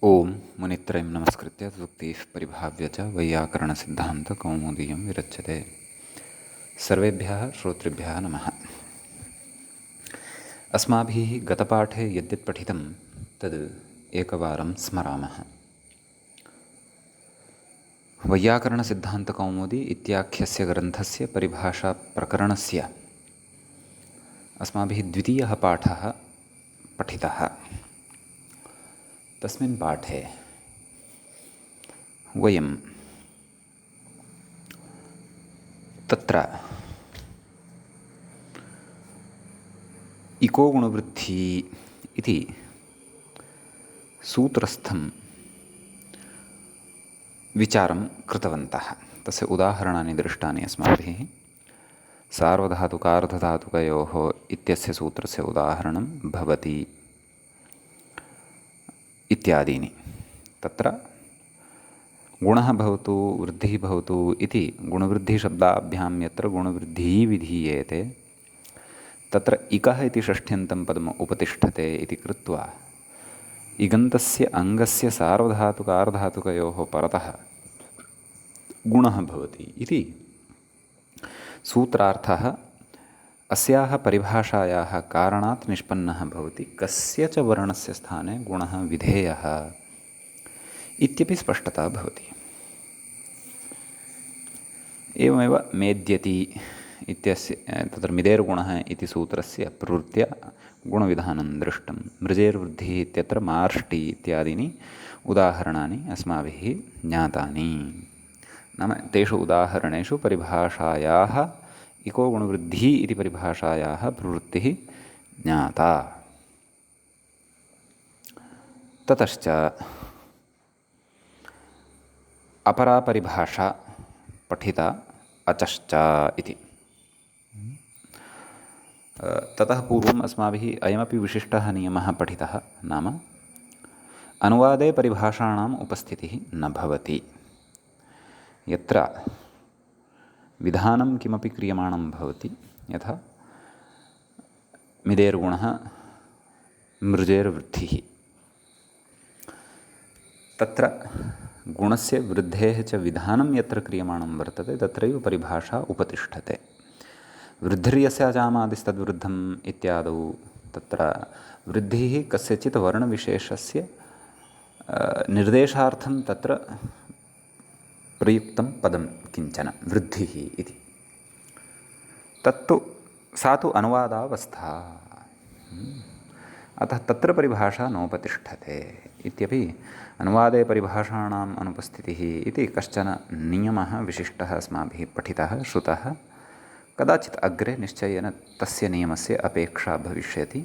ओम मुनित्रयं नमस्कृत्य सूक्तिः परिभाव्य च वैयाकरणसिद्धान्तकौमुदीयं विरच्यते। सर्वेभ्यः श्रोतृभ्यः नमः। अस्माभिः गतपाठे यद्यत् पठितं तद् एकवारं स्मरामः। वैयाकरणसिद्धान्तकौमुदी इत्याख्यस्य ग्रन्थस्य परिभाषाप्रकरणस्य अस्माभिः द्वितीयः पाठः पठितः। तस्मिन् पाठे वयं तत्र इको गुणवृद्धि इति सूत्रस्थं विचारं कृतवन्तः। तस्य उदाहरणानि दृष्टानि अस्माभिः। सार्वधातुकार्धधातुकयोः इत्यस्य सूत्रस्य उदाहरणं भवति इत्यादीनि। तत्र गुणः भवतु वृद्धिः भवतु इति गुणवृद्धिशब्दाभ्यां यत्र गुणवृद्धिः विधीयेते तत्र इकः इति षष्ठ्यन्तं पदम् उपतिष्ठते इति कृत्वा इगन्तस्य अङ्गस्य सार्वधातुकार्धधातुकयोः परतः गुणः भवति इति सूत्रार्थः अस्याः परिभाषायाः कारणात् निष्पन्नः भवति। कस्य च वर्णस्य स्थाने गुणः विधेयः इत्यपि स्पष्टता भवति। एवमेव मेद्यति इत्यस्य तत्र मिदेर्गुणः इति सूत्रस्य प्रवृत्या गुणविधानं दृष्टं। मृजेर्वृद्धिः इत्यत्र मार्ष्टि इत्यादीनि उदाहरणानि अस्माभिः ज्ञातानि। नाम तेषु उदाहरणेषु परिभाषायाः इको गुणवृद्धिः इति परिभाषायाः प्रवृत्तिः ज्ञाता। ततश्च अपरा परिभाषा पठिता अचश्च इति। ततः पूर्वम् अस्माभिः अयमपि विशिष्टः नियमः पठितः, नाम अनुवादे परिभाषाणाम् उपस्थितिः न भवति। यत्र विधानं किमपि क्रियमाणं भवति, यथा मिदेर्गुणः मृजेर्वृद्धिः, तत्र गुणस्य वृद्धेः च विधानं यत्र क्रियमाणं वर्तते तत्रैव परिभाषा उपतिष्ठते। वृद्धिर्यस्याजामादिस्तद्वृद्धम् इत्यादौ तत्र वृद्धिः कस्यचित् वर्णविशेषस्य निर्देशार्थं तत्र प्रयुक्तं पदं किञ्चन वृद्धिः इति। तत्तु सा तु अनुवादावस्था, अतः तत्र परिभाषा नोपतिष्ठते इत्यपि अनुवादे परिभाषाणाम् अनुपस्थितिः इति कश्चन नियमः विशिष्टः अस्माभिः पठितः श्रुतः। कदाचित् अग्रे निश्चयेन तस्य नियमस्य अपेक्षा भविष्यति।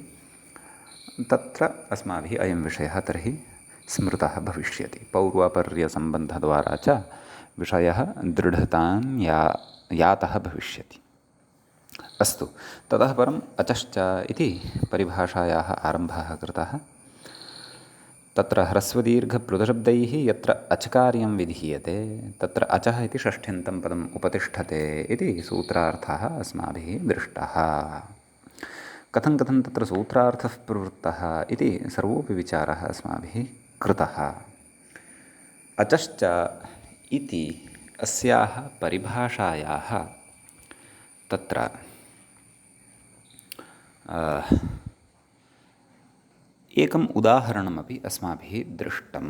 तत्र अस्माभिः अयं विषयः तर्हि स्मृतः भविष्यति। पौर्वापर्यसम्बन्धद्वारा च विषयः दृढतां यातः भविष्यति। अस्तु, ततः परम् अचश्च इति परिभाषायाः आरम्भः कृतः। तत्र ह्रस्वदीर्घप्लुतशब्दैः यत्र अचकार्यं विधीयते तत्र अचः इति षष्ठ्यन्तं पदम् उपतिष्ठते इति सूत्रार्थः अस्माभिः दृष्टः। कथं तत्र सूत्रार्थः प्रवृत्तः इति सर्वोऽपि विचारः अस्माभिः कृतः। अचश्च इति अस्याः परिभाषायाः तत्र एकम् उदाहरणमपि अस्माभिः दृष्टं।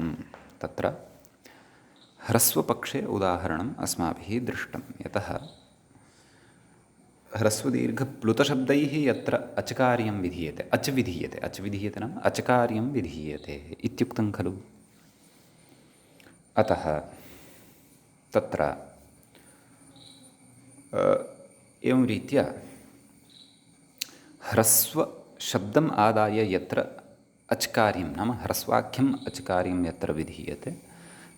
तत्र ह्रस्वपक्षे उदाहरणम् अस्माभिः दृष्टं, यतः ह्रस्वदीर्घप्लुतशब्दैः यत्र अचकार्यं विधीयते अच विधीयते नाम अचकार्यं विधीयते इत्युक्तं खलु। अतः तत्र एवं रीत्या ह्रस्वशब्दम् आदाय यत्र अचकार्यं नाम ह्रस्वाख्यम् अचकार्यं यत्र विधीयते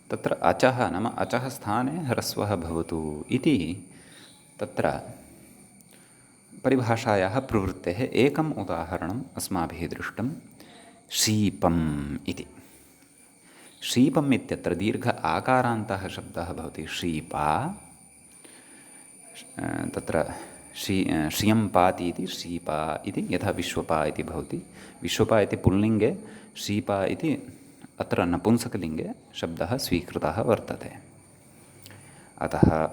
तत्र अचः नाम अचः स्थाने ह्रस्वः भवतु इति तत्र परिभाषायाः प्रवृत्तेः एकम् उदाहरणम् अस्माभिः दृष्टं, शीपम् इति। शीपम् इत्यत्र दीर्घ आकारान्तः शब्दः भवति शीपा। तत्र श्रियं पाति इति शीपा इति, यथा विश्वपा इति भवति। विश्वपा इति पुल्लिङ्गे, शीपा इति अत्र नपुंसकलिङ्गे शब्दः स्वीकृतः वर्तते। अतः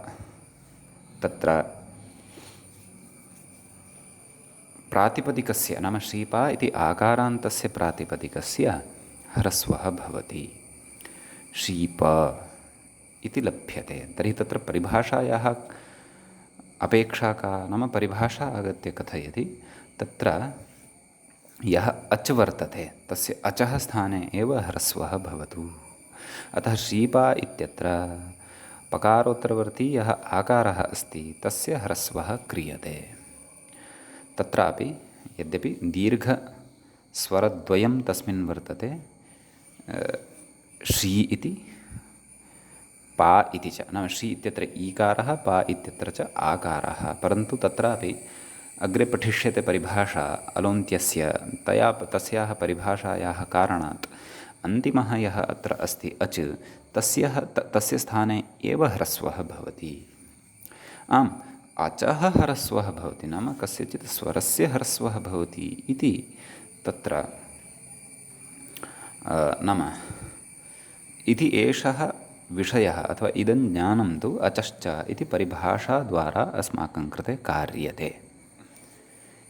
तत्र प्रातिपदिकस्य नाम श्रीपा इति आकारान्तस्य प्रातिपदिकस्य ह्रस्वः भवति, श्रीप इति लभ्यते। तर्हि तत्र परिभाषायाः अपेक्षा का नाम परिभाषा आगत्य कथयति, तत्र यः अच् वर्तते तस्य अचः स्थाने एव ह्रस्वः भवतु। अतः श्रीपा इत्यत्र पकारोत्तरवर्ती यः आकारः अस्ति तस्य ह्रस्वः क्रियते। तत्रापि यद्यपि दीर्घस्वरद्वयं तस्मिन् वर्तते, श्री इति पा इति च, नाम श्री इत्यत्र ईकारः, पा इत्यत्र च आकारः, परन्तु तत्रापि अग्रे पठिष्यते परिभाषा अलोन्त्यस्य, तस्याः परिभाषायाः कारणात् अन्तिमः यः अत्र अस्ति अच् तस्य स्थाने एव ह्रस्वः भवति। आम्, अचः ह्रस्वः भवति नाम कस्यचित् स्वरस्य ह्रस्वः भवति इति तत्र नाम इति एषः विषयः अथवा इदं ज्ञानं तु अचश्च इति परिभाषाद्वारा अस्माकं कृते कार्यते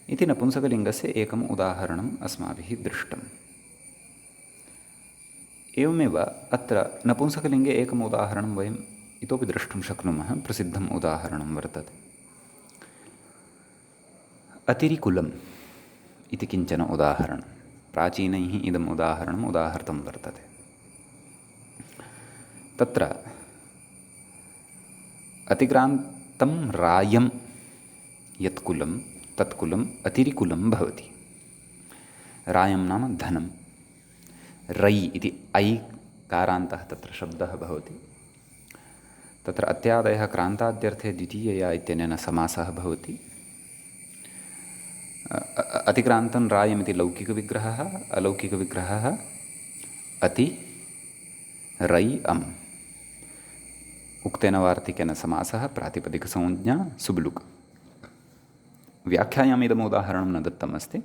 इति नपुंसकलिङ्गस्य एकम् उदाहरणम् अस्माभिः दृष्टम्। एवमेव अत्र नपुंसकलिङ्गे एकम् उदाहरणं वयम् इतोपि द्रष्टुं शक्नुमः। प्रसिद्धम् उदाहरणं वर्तते। अतिरिकुलम् इति किञ्चन उदाहरणं, प्राचीनैः इदम् उदाहरणम् उदाहृतं वर्तते। तत्र अतिक्रान्तं रायं यत्कुलं तत्कुलम् अतिरिकुलं भवति। रायं नाम धनं, रै इति ऐ कारान्तः तत्र शब्दः भवति। तत्र अत्यादयः क्रान्ताद्यर्थे द्वितीयया इत्यनेन समासः भवति। अतिक्रान्तं रायमिति लौकिकविग्रहः, अलौकिकविग्रहः अति रै अम्। उक्तेन वार्तिकेन समासः, प्रातिपदिकसंज्ञा सुब्लुक्। व्याख्यायाम् इदम् उदाहरणं न दत्तमस्ति,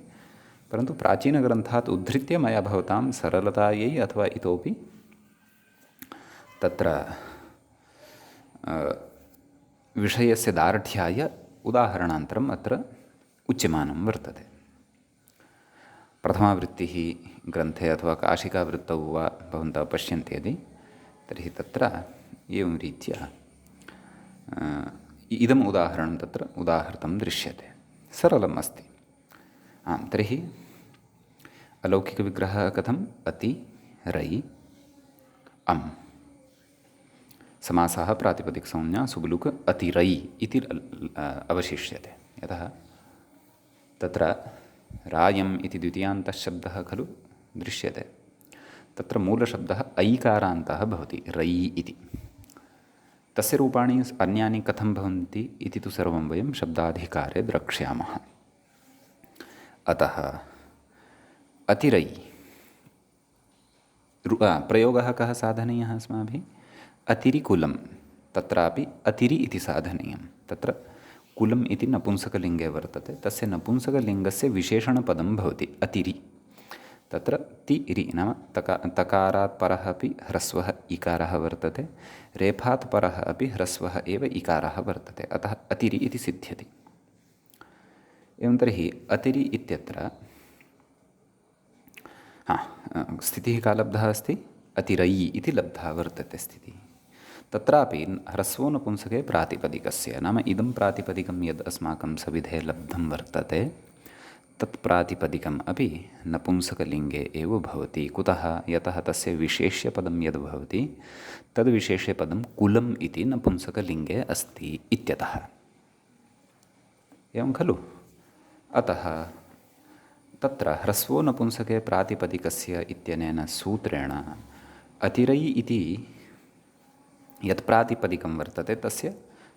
परन्तु प्राचीनग्रन्थात् उद्धृत्य मया भवतां सरलतायै अथवा इतोपि तत्र विषयस्य दार्ढ्याय उदाहरणान्तरम् अत्र उच्यमानं वर्तते। प्रथमावृत्तिः ग्रन्थे अथवा काशिकावृत्तौ वा भवन्तः पश्यन्ति यदि, तर्हि तत्र एवं रीत्या इदम् उदाहरणं तत्र उदाहृतं दृश्यते। सरलम् अस्ति। आं, तर्हि अलौकिकविग्रहः कथम्? अति रै अम्। समासः प्रातिपदिकसंज्ञा सुब्लुक् अतिरै इति अवशिष्यते। यतः तत्र रायम् इति द्वितीयान्तः शब्दः खलु दृश्यते, तत्र मूलशब्दः ऐकारान्तः भवति, रै इति। तस्य रूपाणि अन्यानि कथं भवन्ति इति तु सर्वं वयं शब्दाधिकारे द्रक्ष्यामः। अतः अतिरै प्रयोगः कः साधनीयः अस्माभिः? अतिरिकुलं। तत्रापि अतिरि इति साधनीयं। तत्र कुलम् इति नपुंसकलिङ्गे वर्तते, तस्य नपुंसकलिङ्गस्य विशेषणपदं भवति अतिरि। तत्र ति इरि नाम तकारात् परः अपि ह्रस्वः इकारः वर्तते, रेफात् परः अपि ह्रस्वः एव इकारः वर्तते, अतः अतिरि इति सिद्ध्यति। एवं तर्हि अतिरि इत्यत्र स्थितिः का लब्धा अस्ति? अतिरै इति लब्धा वर्तते स्थितिः। तत्रापि ह्रस्वो नपुंसके प्रातिपदिकस्य नाम इदं प्रातिपदिकं यद् अस्माकं सविधे लब्धं वर्तते तत् प्रातिपदिकम् अपि नपुंसकलिङ्गे एव भवति। कुतः? यतः तस्य विशेष्यपदं यद् भवति तद् विशेष्यपदं कुलम् इति नपुंसकलिङ्गे अस्ति इत्यतः। एवं खलु? अतः तत्र ह्रस्वो नपुंसके प्रातिपदिकस्य इत्यनेन सूत्रेण अतिरै इति यत् प्रातिपदिकं वर्तते तस्य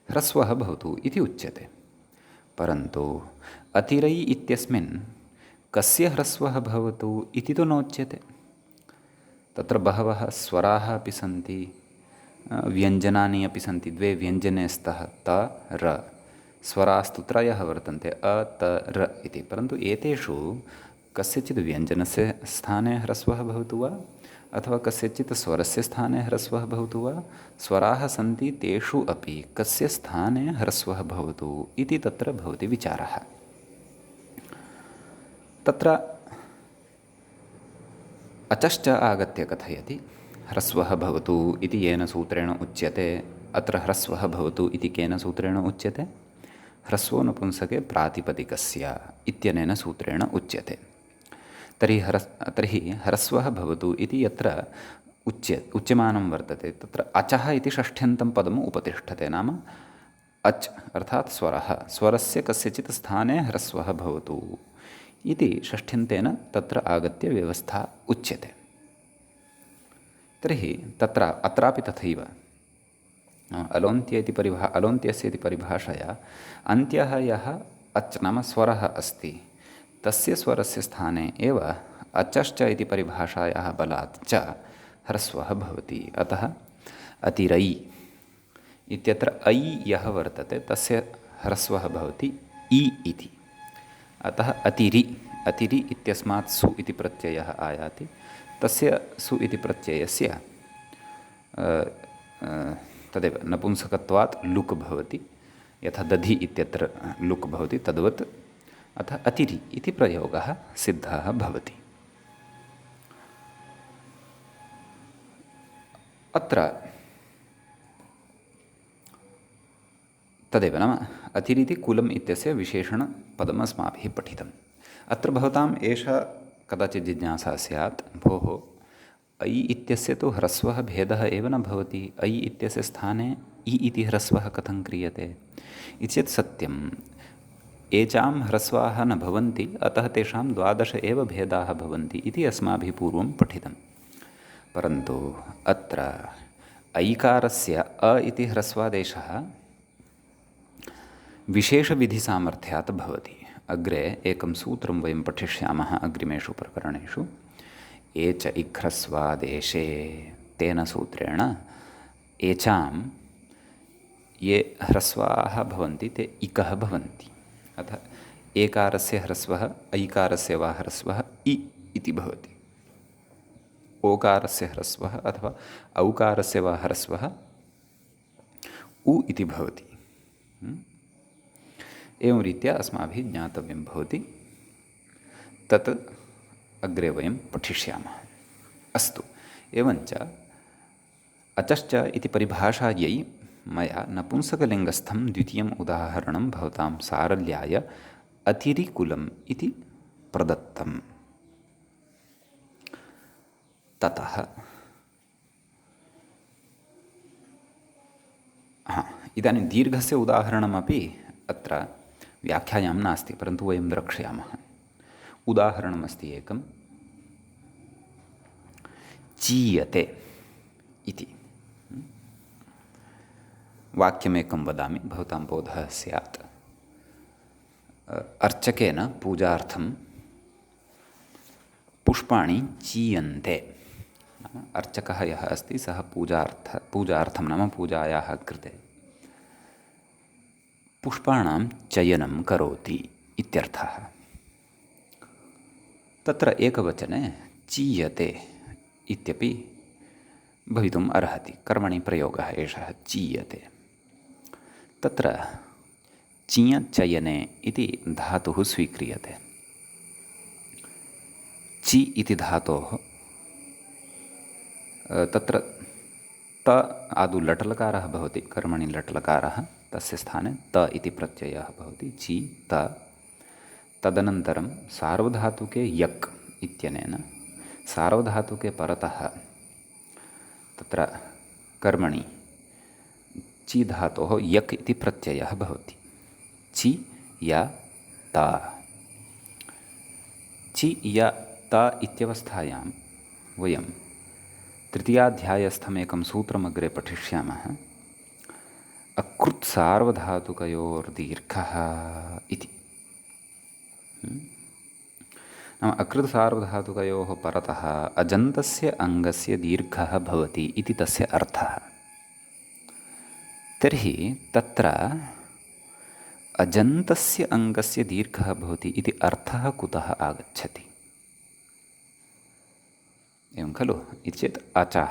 ह्रस्वः भवतु इति उच्यते। परन्तु अतिरै इत्यस्मिन् कस्य ह्रस्वः भवतु इति तु नोच्यते। तत्र बहवः स्वराः अपि सन्ति, व्यञ्जनानि अपि सन्ति। द्वे व्यञ्जने स्तः त र, स्वरास्तु त्रयः वर्तन्ते अ त र इति। परन्तु एतेषु कस्यचित् व्यञ्जनस्य स्थाने ह्रस्वः भवतु वा अथवा कस्यचित् स्वरस्य स्थाने ह्रस्वः भवतु वा स्वराः सन्ति तेषु अपि कस्य स्थाने ह्रस्वः भवतु इति तत्र भवति विचारः। तत्र अचश्च आगत्य कथयति ह्रस्वः भवतु इति येन सूत्रेण उच्यते। अत्र ह्रस्वः भवतु इति केन सूत्रेण उच्यते? ह्रस्वो नपुंसके प्रातिपदिकस्य इत्यनेन सूत्रेण उच्यते। तर्हि ह्रस्वः भवतु इति यत्र उच्यमानं वर्तते तत्र अचः इति षष्ठ्यन्तं पदम् उपतिष्ठते। नाम अच् अर्थात् स्वरस्य कस्यचित् स्थाने ह्रस्वः भवतु इति षष्ठ्यन्तेन तत्र आगत्य व्यवस्था उच्यते। तर्हि तत्र अत्रापि तथैव अलोन्त्यस्य इति परिभाषया अन्त्यः यः अच् नाम स्वरः अस्ति तस्य स्वरस्य स्थाने एव अचश्च इति परिभाषायाः बलात् च ह्रस्वः भवति। अतः अतिरै इत्यत्र ऐ यः वर्तते तस्य ह्रस्वः भवति इ इति। अतः अतिरि इत्यस्मात् सु इति प्रत्ययः आयाति। तस्य सु इति प्रत्ययस्य तदेव नपुंसकत्वात् लुक् भवति। यथा दधि इत्यत्र लुक् भवति तद्वत् अतः अतिरि इति प्रयोगः सिद्धः भवति। अत्र तदेव नाम अतिरिति कुलम् इत्यस्य विशेषणपदम् अस्माभिः पठितम्। अत्र भवताम् एषा कदाचित् जिज्ञासा स्यात्, भोः ऐ इत्यस्य तु ह्रस्वः भेदः एव न भवति, ऐ इत्यस्य स्थाने इ इति ह्रस्वः कथं क्रियते इति चेत् सत्यम्। एचां ह्रस्वाः न भवन्ति, अतः तेषां 12 एव भेदाः भवन्ति इति अस्माभिः पूर्वं पठितं। परन्तु अत्र ऐकारस्य अ इति ह्रस्वादेशः विशेषविधिसामर्थ्यात् भवति। अग्रे एकं सूत्रं वयं पठिष्यामः अग्रिमेषु प्रकरणेषु। एच इह्रस्वादेशे तेन सूत्रेण एचां ये ह्रस्वाः भवन्ति ते इकः भवन्ति। अतः एकारस्य ह्रस्वः ऐकारस्य वा ह्रस्वः इ इति भवति। ओकारस्य ह्रस्वः अथवा औकारस्य वा ह्रस्वः उ इति भवति। एवं रीत्या अस्माभिः ज्ञातव्यं भवति। तत् अग्रे वयं पठिष्यामः। अस्तु, एवञ्च अचश्च इति परिभाषायै मया नपुंसकलिङ्गस्थं द्वितीयम् उदाहरणं भवतां सारल्याय अतिरिकुलम् इति प्रदत्तम्। ततः इदानीं दीर्घस्य उदाहरणमपि अत्र व्याख्यायां नास्ति, परन्तु वयं द्रक्ष्यामः। उदाहरणमस्ति एकं, चीयते इति। वाक्यमेकं वदामि, भवतां बोधः स्यात्। अर्चकेन पूजार्थं पुष्पाणि चीयन्ते। अर्चकः यः अस्ति सः पूजार्थं नाम पूजायाः कृते पुष्पाणां चयनं करोति इत्यर्थः। तत्र एकवचने चीयते इत्यपि भवितुम् अर्हति। कर्मणि प्रयोगः एषः चीयते। तत्र चीयचयने इति धातुः स्वीक्रियते। ची इति धातोः तत्र त आदौ लट्लकारः भवति। कर्मणि लट्लकारः, तस्य स्थाने त इति प्रत्ययः भवति। ची त। तदनन्तरं सार्वधातुके यक् इत्यनेन सार्वधातुके परतः तत्र कर्मणि ची धातोः यक् इति प्रत्ययः भवति। ची या ता। ची या ता इत्यवस्थायां वयं तृतीयाध्यायस्थमेकं सूत्रमग्रे पठिष्यामः। अकृत् सार्वधातुकयोर्दीर्घः इति। नाम अकृत् सार्वधातुकयोः परतः अजन्तस्य अङ्गस्य दीर्घः भवति इति तस्य अर्थः। तर्हि तत्र अजन्तस्य अङ्गस्य दीर्घः भवति इति अर्थः कुतः आगच्छति? एवं खलु इति चेत् अचः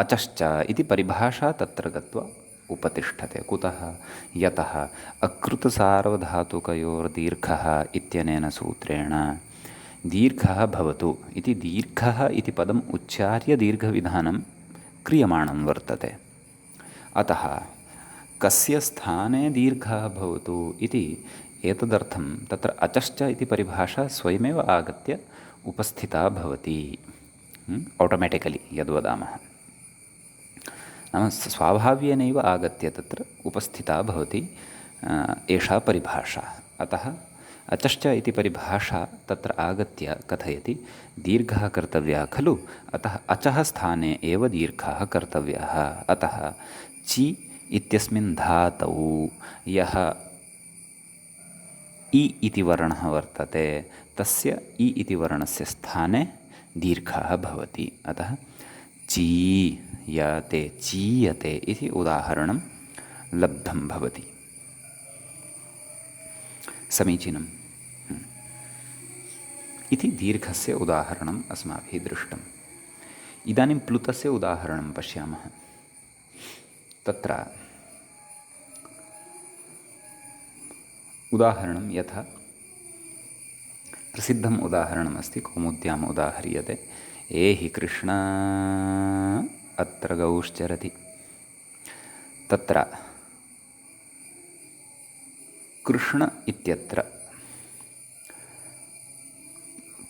अचश्च इति परिभाषा तत्र गत्वा उपतिष्ठते। कुतः? यतः अकृतसार्वधातुकयोर्दीर्घः इत्यनेन सूत्रेण दीर्घः भवतु इति दीर्घः इति पदम् उच्चार्य दीर्घविधानं क्रियमाणं वर्तते। अतः कस्य स्थाने दीर्घः भवतु इति एतदर्थं तत्र अचश्च इति परिभाषा स्वयमेव आगत्य उपस्थिता भवति आटोमेटिकलि यद्वदामः, नाम स्वाभाव्येनैव आगत्य तत्र उपस्थिता भवति एषा परिभाषा। अतः अचश्च इति परिभाषा तत्र आगत्य कथयति दीर्घः कर्तव्यः खलु, अतः अचः स्थाने एव दीर्घः कर्तव्यः। अतः चि इत्यस्मिन् धातौ यः इ इति वर्णः वर्तते तस्य इ इति वर्णस्य स्थाने दीर्घः भवति। अतः चीयते चीयते इति उदाहरणं लब्धं भवति। समीचीनम् इति दीर्घस्य उदाहरणम् अस्माभिः दृष्टम्। इदानीं प्लुतस्य उदाहरणं पश्यामः। तत्र उदाहरणं यथा प्रसिद्धम् उदाहरणमस्ति, कौमुद्याम् उदाह्रियते। एहि कृष्ण अत्र गौश्चरति। तत्र कृष्ण इत्यत्र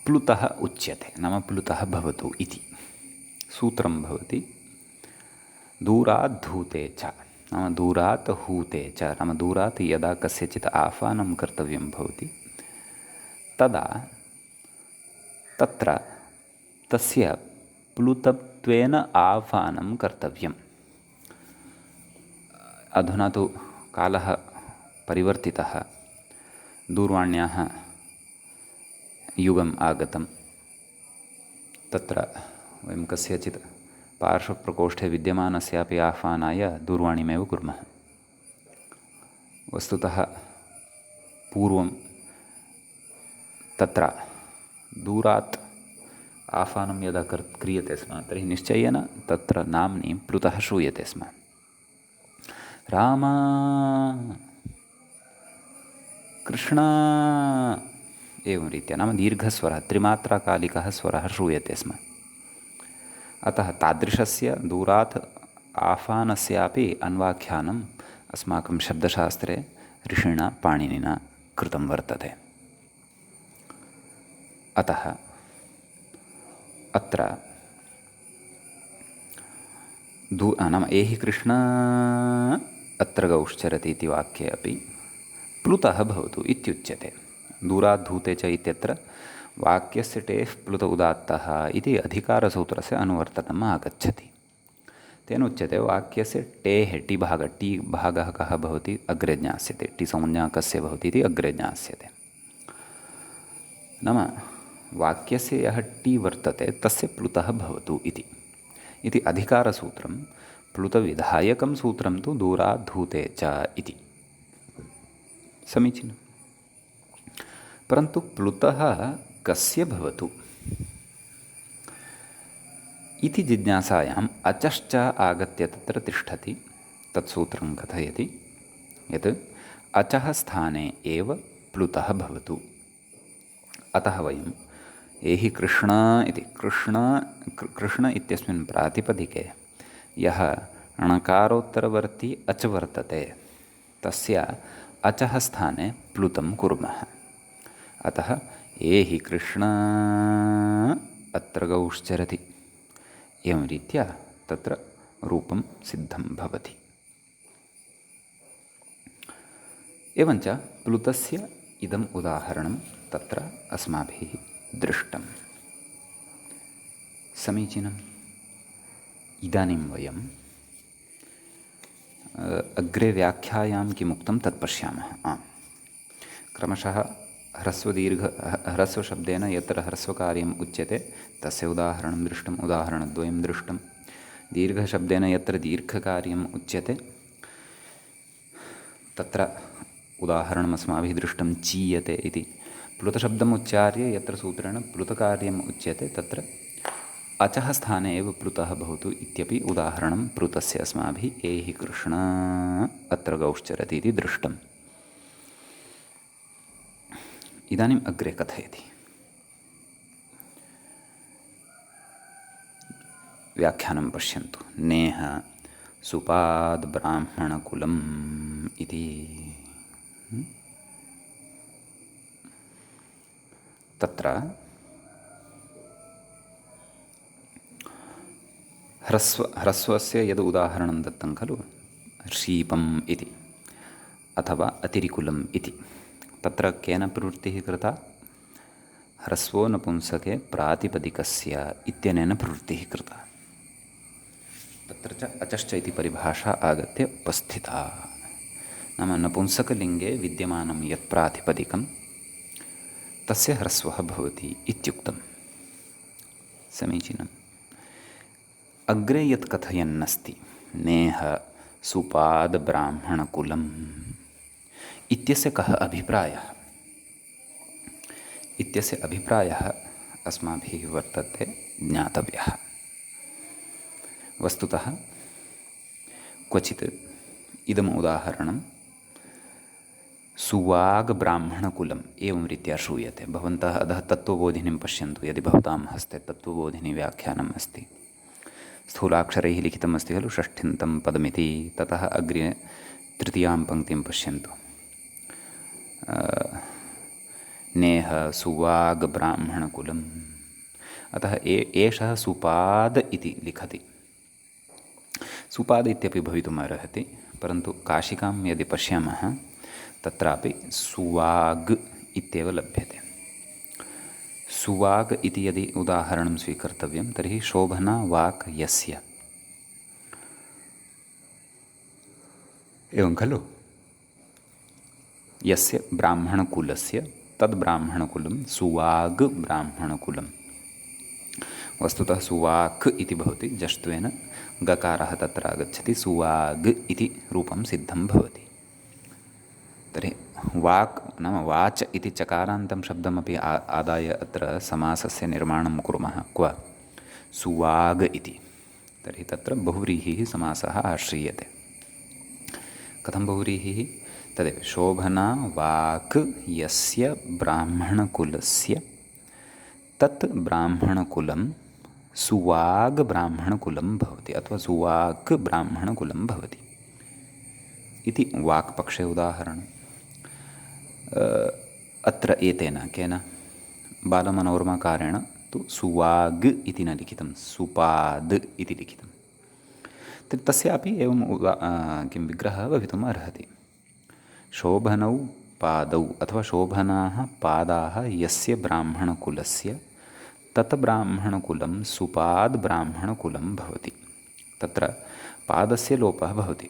प्लुतः उच्यते, नाम प्लुतः भवतु इति सूत्रं भवति। दूरात् धूते च, नाम दूरात् हूते च, नाम दूरात् यदा कस्यचित् आह्वानं कर्तव्यं भवति तदा तत्र तस्य प्लुतत्वेन आह्वानं कर्तव्यम्। अधुना तु कालः परिवर्तितः, दूरवाण्याः युगम् आगतं। तत्र वयं कस्यचित् पार्श्वप्रकोष्ठे विद्यमानस्यापि आह्वानाय दूरवाणीमेव कुर्मः। वस्तुतः पूर्वं तत्र दूरात् आह्वानं यदा क्रियते स्म तर्हि निश्चयेन तत्र नाम्नि प्लुतः श्रूयते स्म। राम कृष्ण एवं रीत्या, नाम दीर्घस्वरः, त्रिमात्राकालिकः स्वरः श्रूयते स्म। अतः तादृशस्य दूरात् आह्वानस्यापि अन्वाख्यानम् अस्माकं शब्दशास्त्रे ऋषिणा पाणिनिना कृतं वर्तते। अतः अत्र नाम एहि कृष्ण अत्र गौश्चरति इति वाक्ये अपि प्लुतः भवतु इत्युच्यते। दूरात् धूते च इत्यत्र वाक्यस्य टेः प्लुत उदात्तः इति अधिकारसूत्रस्य अनुवर्तनम् आगच्छति। तेन उच्यते वाक्यस्य टेः टी भागः कः भवति अग्रे ज्ञास्यते, टी संज्ञा कस्य भवति इति अग्रे ज्ञास्यते। नाम वाक्यस्य यः टी वर्तते तस्य प्लुतः भवतु इति अधिकारसूत्रं, प्लुतविधायकं सूत्रं तु दूरात् धूते च इति। समीचीनं। परन्तु प्लुतः कस्य भवतु इति जिज्ञासायाम् अचश्च आगत्य तत्र तिष्ठति। तत्सूत्रं कथयति यत् अचः स्थाने एव प्लुतः भवतु। अतः वयं एहि कृष्ण इति कृष्ण इत्यस्मिन् प्रातिपदिके यः णकारोत्तरवर्ती अच वर्तते तस्य अचः स्थाने प्लुतं कुर्मः। अतः एहि कृष्ण अत्र गौश्चरति, एवं रीत्या तत्र रूपं सिद्धं भवति। एवञ्च प्लुतस्य इदम् उदाहरणं तत्र अस्माभिः दृष्टं। समीचीनम्। इदानीं वयम् अग्रे व्याख्यायां किमुक्तं तत् पश्यामः। क्रमशः ह्रस्वशब्देन यत्र ह्रस्वकार्यम् उच्यते तस्य उदाहरणं दृष्टम्, उदाहरणद्वयं दृष्टं। दीर्घशब्देन यत्र दीर्घकार्यम् उच्यते तत्र उदाहरणम् अस्माभिः दृष्टं चीयते इति। प्लुतशब्दम् उच्चार्य यत्र सूत्रेण प्लुतकार्यम् उच्यते तत्र अचः स्थाने एव प्लुतः भवतु इत्यपि उदाहरणं प्लुतस्य अस्माभिः एहि कृष्ण अत्र गौश्चरति इति दृष्टम्। इदानीम् अग्रे कथयति। व्याख्यानं पश्यन्तु। नेह सुपाद ब्राह्मणकुलम् इति। तत्र ह्रस्वस्य यद् उदाहरणं दत्तं खलु, शीपम् इति अथवा अतिरिकुलम् इति, तत्र केन प्रवृत्तिः कृता? ह्रस्वो नपुंसके प्रातिपदिकस्य इत्यनेन प्रवृत्तिः कृता। तत्र च अचश्च इति परिभाषा आगत्य उपस्थिता। नाम नपुंसकलिङ्गे विद्यमानं यत् प्रातिपदिकं तस्य ह्रस्वः भवति इत्युक्तं। समीचीनम्। अग्रे यत् कथयन्नस्ति नेह सुपाद ब्राह्मणकुलम् इत्यस्य कः अभिप्रायः? इत्यस्य अभिप्रायः अस्माभिः वर्तते ज्ञातव्यः। वस्तुतः क्वचित् इदम् उदाहरणं सुवाग् ब्राह्मणकुलम् एवं रीत्या श्रूयते। भवन्तः अधः तत्त्वबोधिनीं पश्यन्तु। यदि भवतां हस्ते तत्त्वबोधिनी व्याख्यानम् अस्ति, स्थूलाक्षरैः लिखितम् अस्ति खलु, षष्ठ्यन्तं पदमिति। ततः अग्रे तृतीयां पङ्क्तिं पश्यन्तु। नेह सुवाग् ब्राह्मणकुलम्। अतः एषः सुपाद इति लिखति। सुपाद इत्यपि भवितुम् अर्हति, परन्तु काशिकां यदि पश्यामः तत्रापि सुवाग् इत्येव लभ्यते। सुवाग् इति यदि उदाहरणं स्वीकर्तव्यं तर्हि शोभना वाक् यस्य, एवं खलु, यस्य ब्राह्मणकुलस्य तद् ब्राह्मणकुलं सुवाग् ब्राह्मणकुलं। वस्तुतः सुवाक् इति भवति, जष्ट्वेन गकारः तत्र आगच्छति, सुवाग् इति रूपं सिद्धं भवति। तर्हि वाक् नाम वाच इति चकारान्तं शब्दमपि आदाय अत्र समासस्य निर्माणं कुर्मः। क्व? सुवाग् इति। तर्हि तत्र बहुव्रीहिः समासः आश्रीयते। कथं बहुव्रीहिः? तदेव शोभना वाक् यस्य ब्राह्मणकुलस्य तत् ब्राह्मणकुलं सुवाग् ब्राह्मणकुलं भवति, अथवा सुवाक् ब्राह्मणकुलं भवति इति वाक्पक्षे उदाहरणम्। अत्र एतेन केन? बालमनोरमाकारेण तु सुवाग् इति न लिखितं, सुपाद् इति लिखितं। तस्यापि एवं किं विग्रहः भवितुम् अर्हति। शोभनौ पादौ अथवा शोभनाः पादाः यस्य ब्राह्मणकुलस्य तत् ब्राह्मणकुलं सुपाद् ब्राह्मणकुलं भवति। तत्र पादस्य लोपः भवति।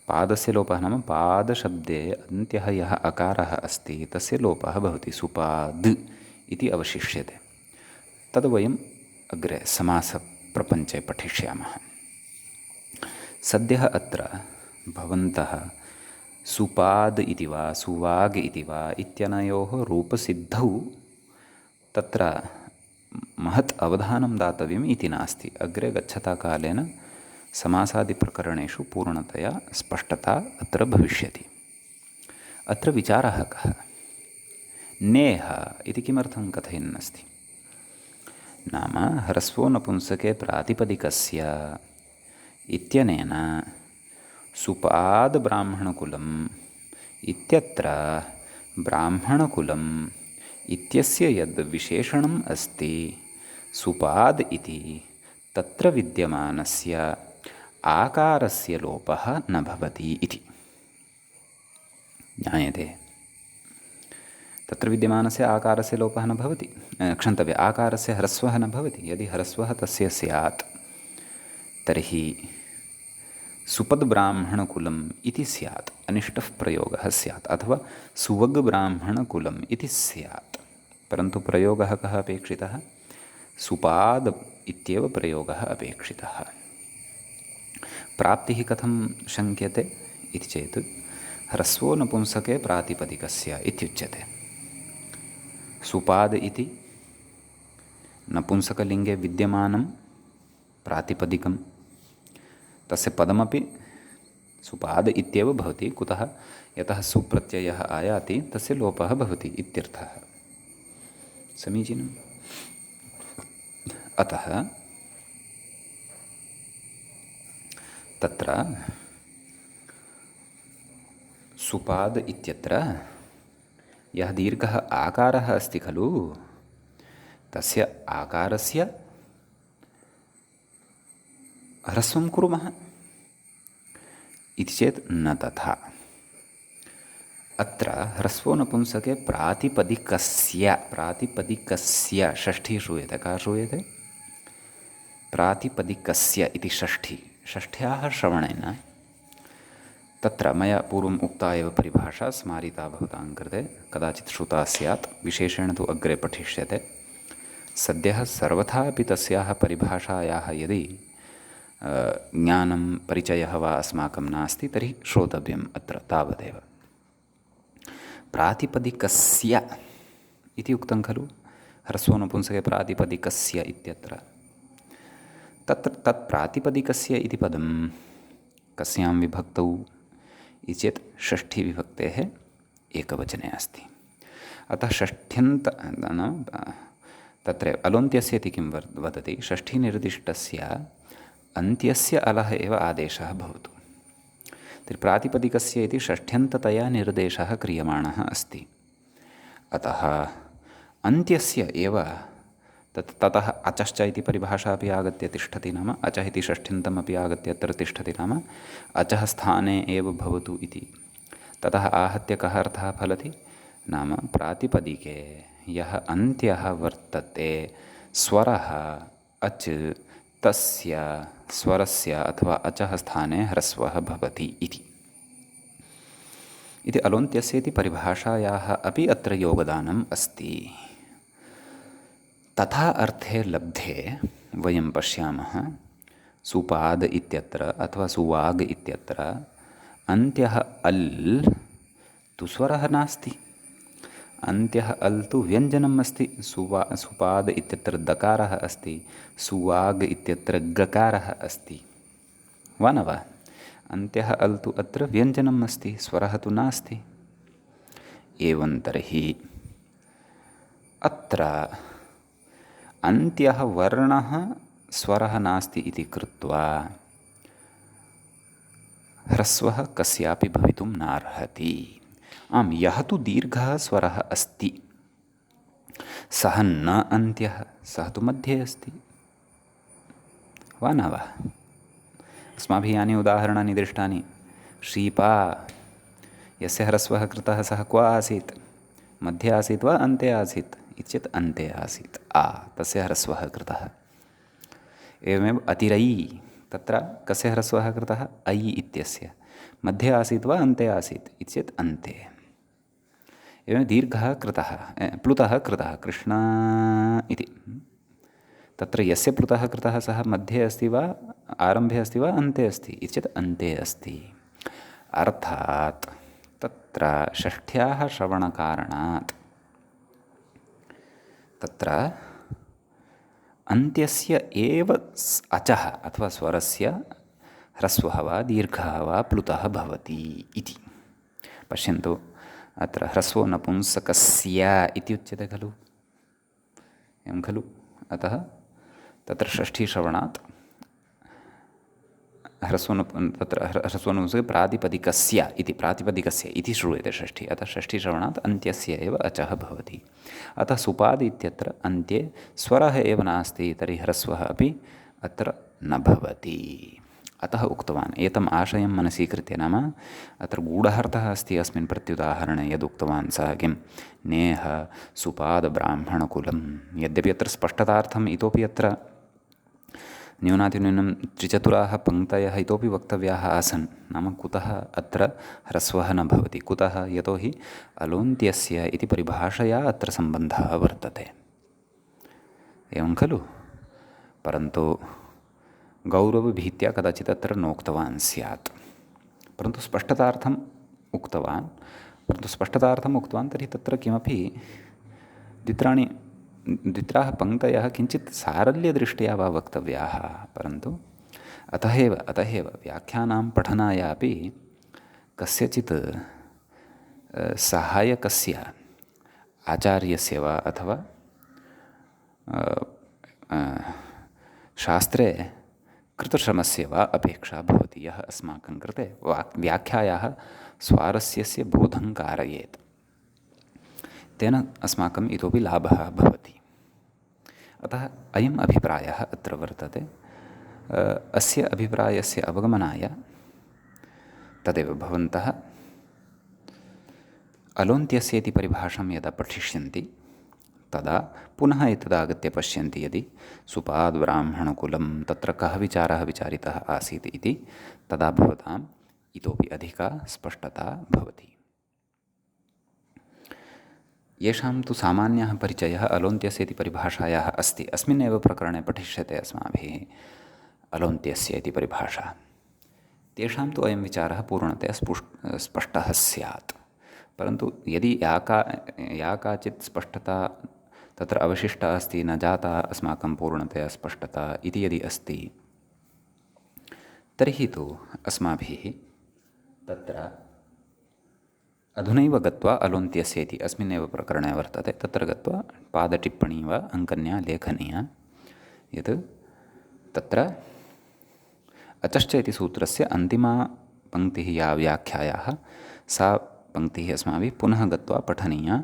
पादस्य लोपः नाम पादशब्दे अन्त्यः यः अकारः अस्ति तस्य लोपः भवति, सुपाद् इति अवशिष्यते। तद् वयम् अग्रे समासप्रपञ्चे पठिष्यामः। सद्यः अत्र भवन्तः सुपाद् इति वा सुवाग् इति वा इत्यनयोः रूपसिद्धौ तत्र महत् अवधानं दातव्यम् इति नास्ति। अग्रे गच्छता कालेन समासादिप्रकरणेषु पूर्णतया स्पष्टता अत्र भविष्यति। अत्र विचारः कः? नेह इति किमर्थं कथयन्नस्ति? नाम ह्रस्वो नपुंसके प्रातिपदिकस्य इत्यनेन सुपाद् ब्राह्मणकुलम् इत्यत्र ब्राह्मणकुलम् इत्यस्य यद् विशेषणम् अस्ति सुपाद् इति, तत्र विद्यमानस्य आकारस्य लोपः न भवति इति ज्ञायते। तत्र विद्यमानस्य आकारस्य लोपः न भवति, क्षन्तव्य, आकारस्य ह्रस्वः न भवति। यदि ह्रस्वः तस्य स्यात् तर्हि सुपद् ब्राह्मणकुलम् इति स्यात्, अनिष्टः प्रयोगः स्यात्, अथवा सुवग् ब्राह्मणकुलम् इति स्यात्। परन्तु प्रयोगः कः अपेक्षितः? सुपाद् इत्येव प्रयोगः अपेक्षितः। प्राप्तिः कथं शङ्क्यते इति चेत् ह्रस्वो नपुंसके प्रातिपदिकस्य इत्युच्यते। सुपाद् इति नपुंसकलिङ्गे विद्यमानं प्रातिपदिकं तस्य पदमपि सुपाद इत्येव भवति। कुतः? यतः सुप्रत्ययः आयाति तस्य लोपः भवति इत्यर्थः। समीचीनम्। अतः तत्र सुपाद इत्यत्र यः दीर्घः आकारः अस्ति खलु, तस्य आकारस्य ह्रस्वं कुर्मः इति चेत् न तथा। अत्र ह्रस्वो नपुंसके प्रातिपदिकस्य षष्ठी श्रूयते। का श्रूयते? प्रातिपदिकस्य इति षष्ठ्याः श्रवणेन तत्र मया पूर्वम् उक्ता एव परिभाषा स्मारिता भवतां कृते, कदाचित् श्रुता स्यात्, विशेषेण तु अग्रे पठिष्यते। सद्यः सर्वथा अपि तस्याः परिभाषायाः यदि ज्ञानं परिचयः वा अस्माकं नास्ति तर्हि श्रोतव्यम् अत्र तावदेव। प्रातिपदिकस्य इति उक्तं खलु, ह्रस्वो नपुंसके प्रातिपदिकस्य इत्यत्र। तत् प्रातिपदिकस्य इति पदं कस्यां विभक्तौ इति चेत् षष्ठीविभक्तेः एकवचने अस्ति। अतः षष्ठ्यन्त तत्र अलोन्त्यस्य इति किं वदति? षष्ठीनिर्दिष्टस्य अन्त्यस्य अलः एव आदेशः भवतु। तर्हि प्रातिपदिकस्य इति षष्ठ्यन्ततया निर्देशः क्रियमाणः अस्ति। अतः अन्त्यस्य एव ततः अचश्च इति परिभाषा अपि आगत्य तिष्ठति, नाम अचः इति षष्ठ्यन्तमपि आगत्य अत्र तिष्ठति, नाम अचः स्थाने एव भवतु इति। ततः आहत्य कः अर्थः फलति? नाम प्रातिपदिके यः अन्त्यः वर्तते स्वरः अच्, तस्य स्वरस्य अथवा अचः स्थाने ह्रस्वः भवति इति अलोन्त्यस्य इति परिभाषायाः अपि अत्र योगदानम् अस्ति। तथा अर्थे लब्धे वयं पश्यामः सुपाद इत्यत्र अथवा सुवाग् इत्यत्र अन्त्यः अल् तु स्वरः नास्ति। अन्त्यः अल् तु व्यञ्जनम् अस्ति। सुपाद इत्यत्र दकारः अस्ति, सुवाग् इत्यत्र गकारः अस्ति, वा न वा? अन्त्यः अल् तु अत्र व्यञ्जनम् अस्ति, स्वरः तु नास्ति। एवं तर्हि अत्र अन्त्यः वर्णः स्वरः नास्ति इति कृत्वा ह्रस्वः कस्यापि भवितुं नार्हति। आम्, यः तु दीर्घः स्वरः अस्ति सः न अन्त्यः, सः तु मध्ये अस्ति, वा न वा? अस्माभिः यानि उदाहरणानि दृष्टानि, श्रीपा यस्य ह्रस्वः कृतः सः क्व आसीत्? मध्ये आसीत् वा अन्ते आसीत्? इति चेत् अन्ते आसीत्, तस्य ह्रस्वः कृतः। एवमेव अतिरै, तत्र कस्य ह्रस्वः कृतः? ऐ इत्यस्य। मध्ये आसीत् वा अन्ते आसीत्? इति चेत् अन्ते। एवं दीर्घः कृतः, प्लुतः कृतः, कृष्ण इति। तत्र यस्य प्लुतः कृतः सः मध्ये अस्ति वा आरम्भे अस्ति वा अन्ते अस्ति? इति चेत् अन्ते अस्ति। अर्थात् तत्र षष्ठ्याः श्रवणकारणात् तत्र अन्त्यस्य एव अचः अथवा स्वरस्य ह्रस्वः वा दीर्घः वा प्लुतः भवति इति। पश्यन्तु, अत्र ह्रस्वो नपुंसकस्य इति उच्यते खलु, एवं खलु? अतः तत्र षष्ठीश्रवणात् तत्र ह्रस्वो नपुंसके प्रातिपदिकस्य इति श्रूयते षष्ठी। अतः षष्ठीश्रवणात् अन्त्यस्य एव अचः भवति। अतः सुपाद इत्यत्र अन्त्ये स्वरः एव नास्ति, तर्हि ह्रस्वः अपि अत्र न भवति। अतः उक्तवान्, एतम् आशयं मनसीकृत्य, नाम अत्र गूढार्थः अस्ति अस्मिन् प्रत्युदाहरणे यदुक्तवान् सः किं नेह सुपादब्राह्मणकुलं। यद्यपि अत्र स्पष्टतार्थम् इतोपि अत्र न्यूनातिन्यूनं त्रिचतुराः पङ्क्तयः इतोपि वक्तव्याः आसन्, नाम कुतः अत्र ह्रस्वः न भवति, कुतः? यतोहि अलोन्त्यस्य इति परिभाषया अत्र सम्बन्धः वर्तते, एवं खलु? परन्तु गौरवभीत्या कदाचित् अत्र नोक्तवान् स्यात्, परन्तु स्पष्टतार्थम् उक्तवान्। तर्हि तत्र किमपि द्वित्राणि द्वित्राः पङ्क्तयः किञ्चित् सारल्यदृष्ट्या वा वक्तव्याः, परन्तु अतः एव व्याख्यानां पठनायापि कस्यचित् सहायकस्य आचार्यस्य वा अथवा शास्त्रे कृतश्रमस्य वा अपेक्षा भवति, यः अस्माकं कृते व्याख्यायाः स्वारस्यस्य बोधं कारयेत्। तेन अस्माकम् इतोपि लाभः भवति। अतः अयम् अभिप्रायः अत्र वर्तते। अस्य अभिप्रायस्य अवगमनाय तदेव भवन्तः अलोन्त्यस्य इति परिभाषां यदा पठिष्यन्ति तदा पुनः एतदागत्य पश्यन्ति, यदि सुपाद्ब्राह्मणकुलं तत्र कः विचारः विचारितः आसीत् इति, तदा भवताम् इतोपि अधिका स्पष्टता भवति। येषां तु सामान्यः परिचयः अलोन्त्यस्य इति परिभाषायाः अस्ति, अस्मिन्नेव प्रकरणे पठिष्यते अस्माभिः अलोन्त्यस्य इति परिभाषा, तेषां तु अयं विचारः पूर्णतया स्पष्टः स्यात्। परन्तु यदि या काचित् स्पष्टता तत्र अवशिष्टा अस्ति, न जाता अस्माकं पूर्णतया स्पष्टता इति यदि अस्ति, तर्हि तु अस्माभिः तत्र अधुनैव गत्वा अलोन्त्यस्य इति अस्मिन्नेव प्रकरणे वर्तते, तत्र गत्वा पादटिप्पणी वा अङ्कन्या लेखनीया, यत् तत्र अचश्च इति सूत्रस्य अन्तिमा पङ्क्तिः या व्याख्यायाः, सा पङ्क्तिः अस्माभिः पुनः गत्वा पठनीया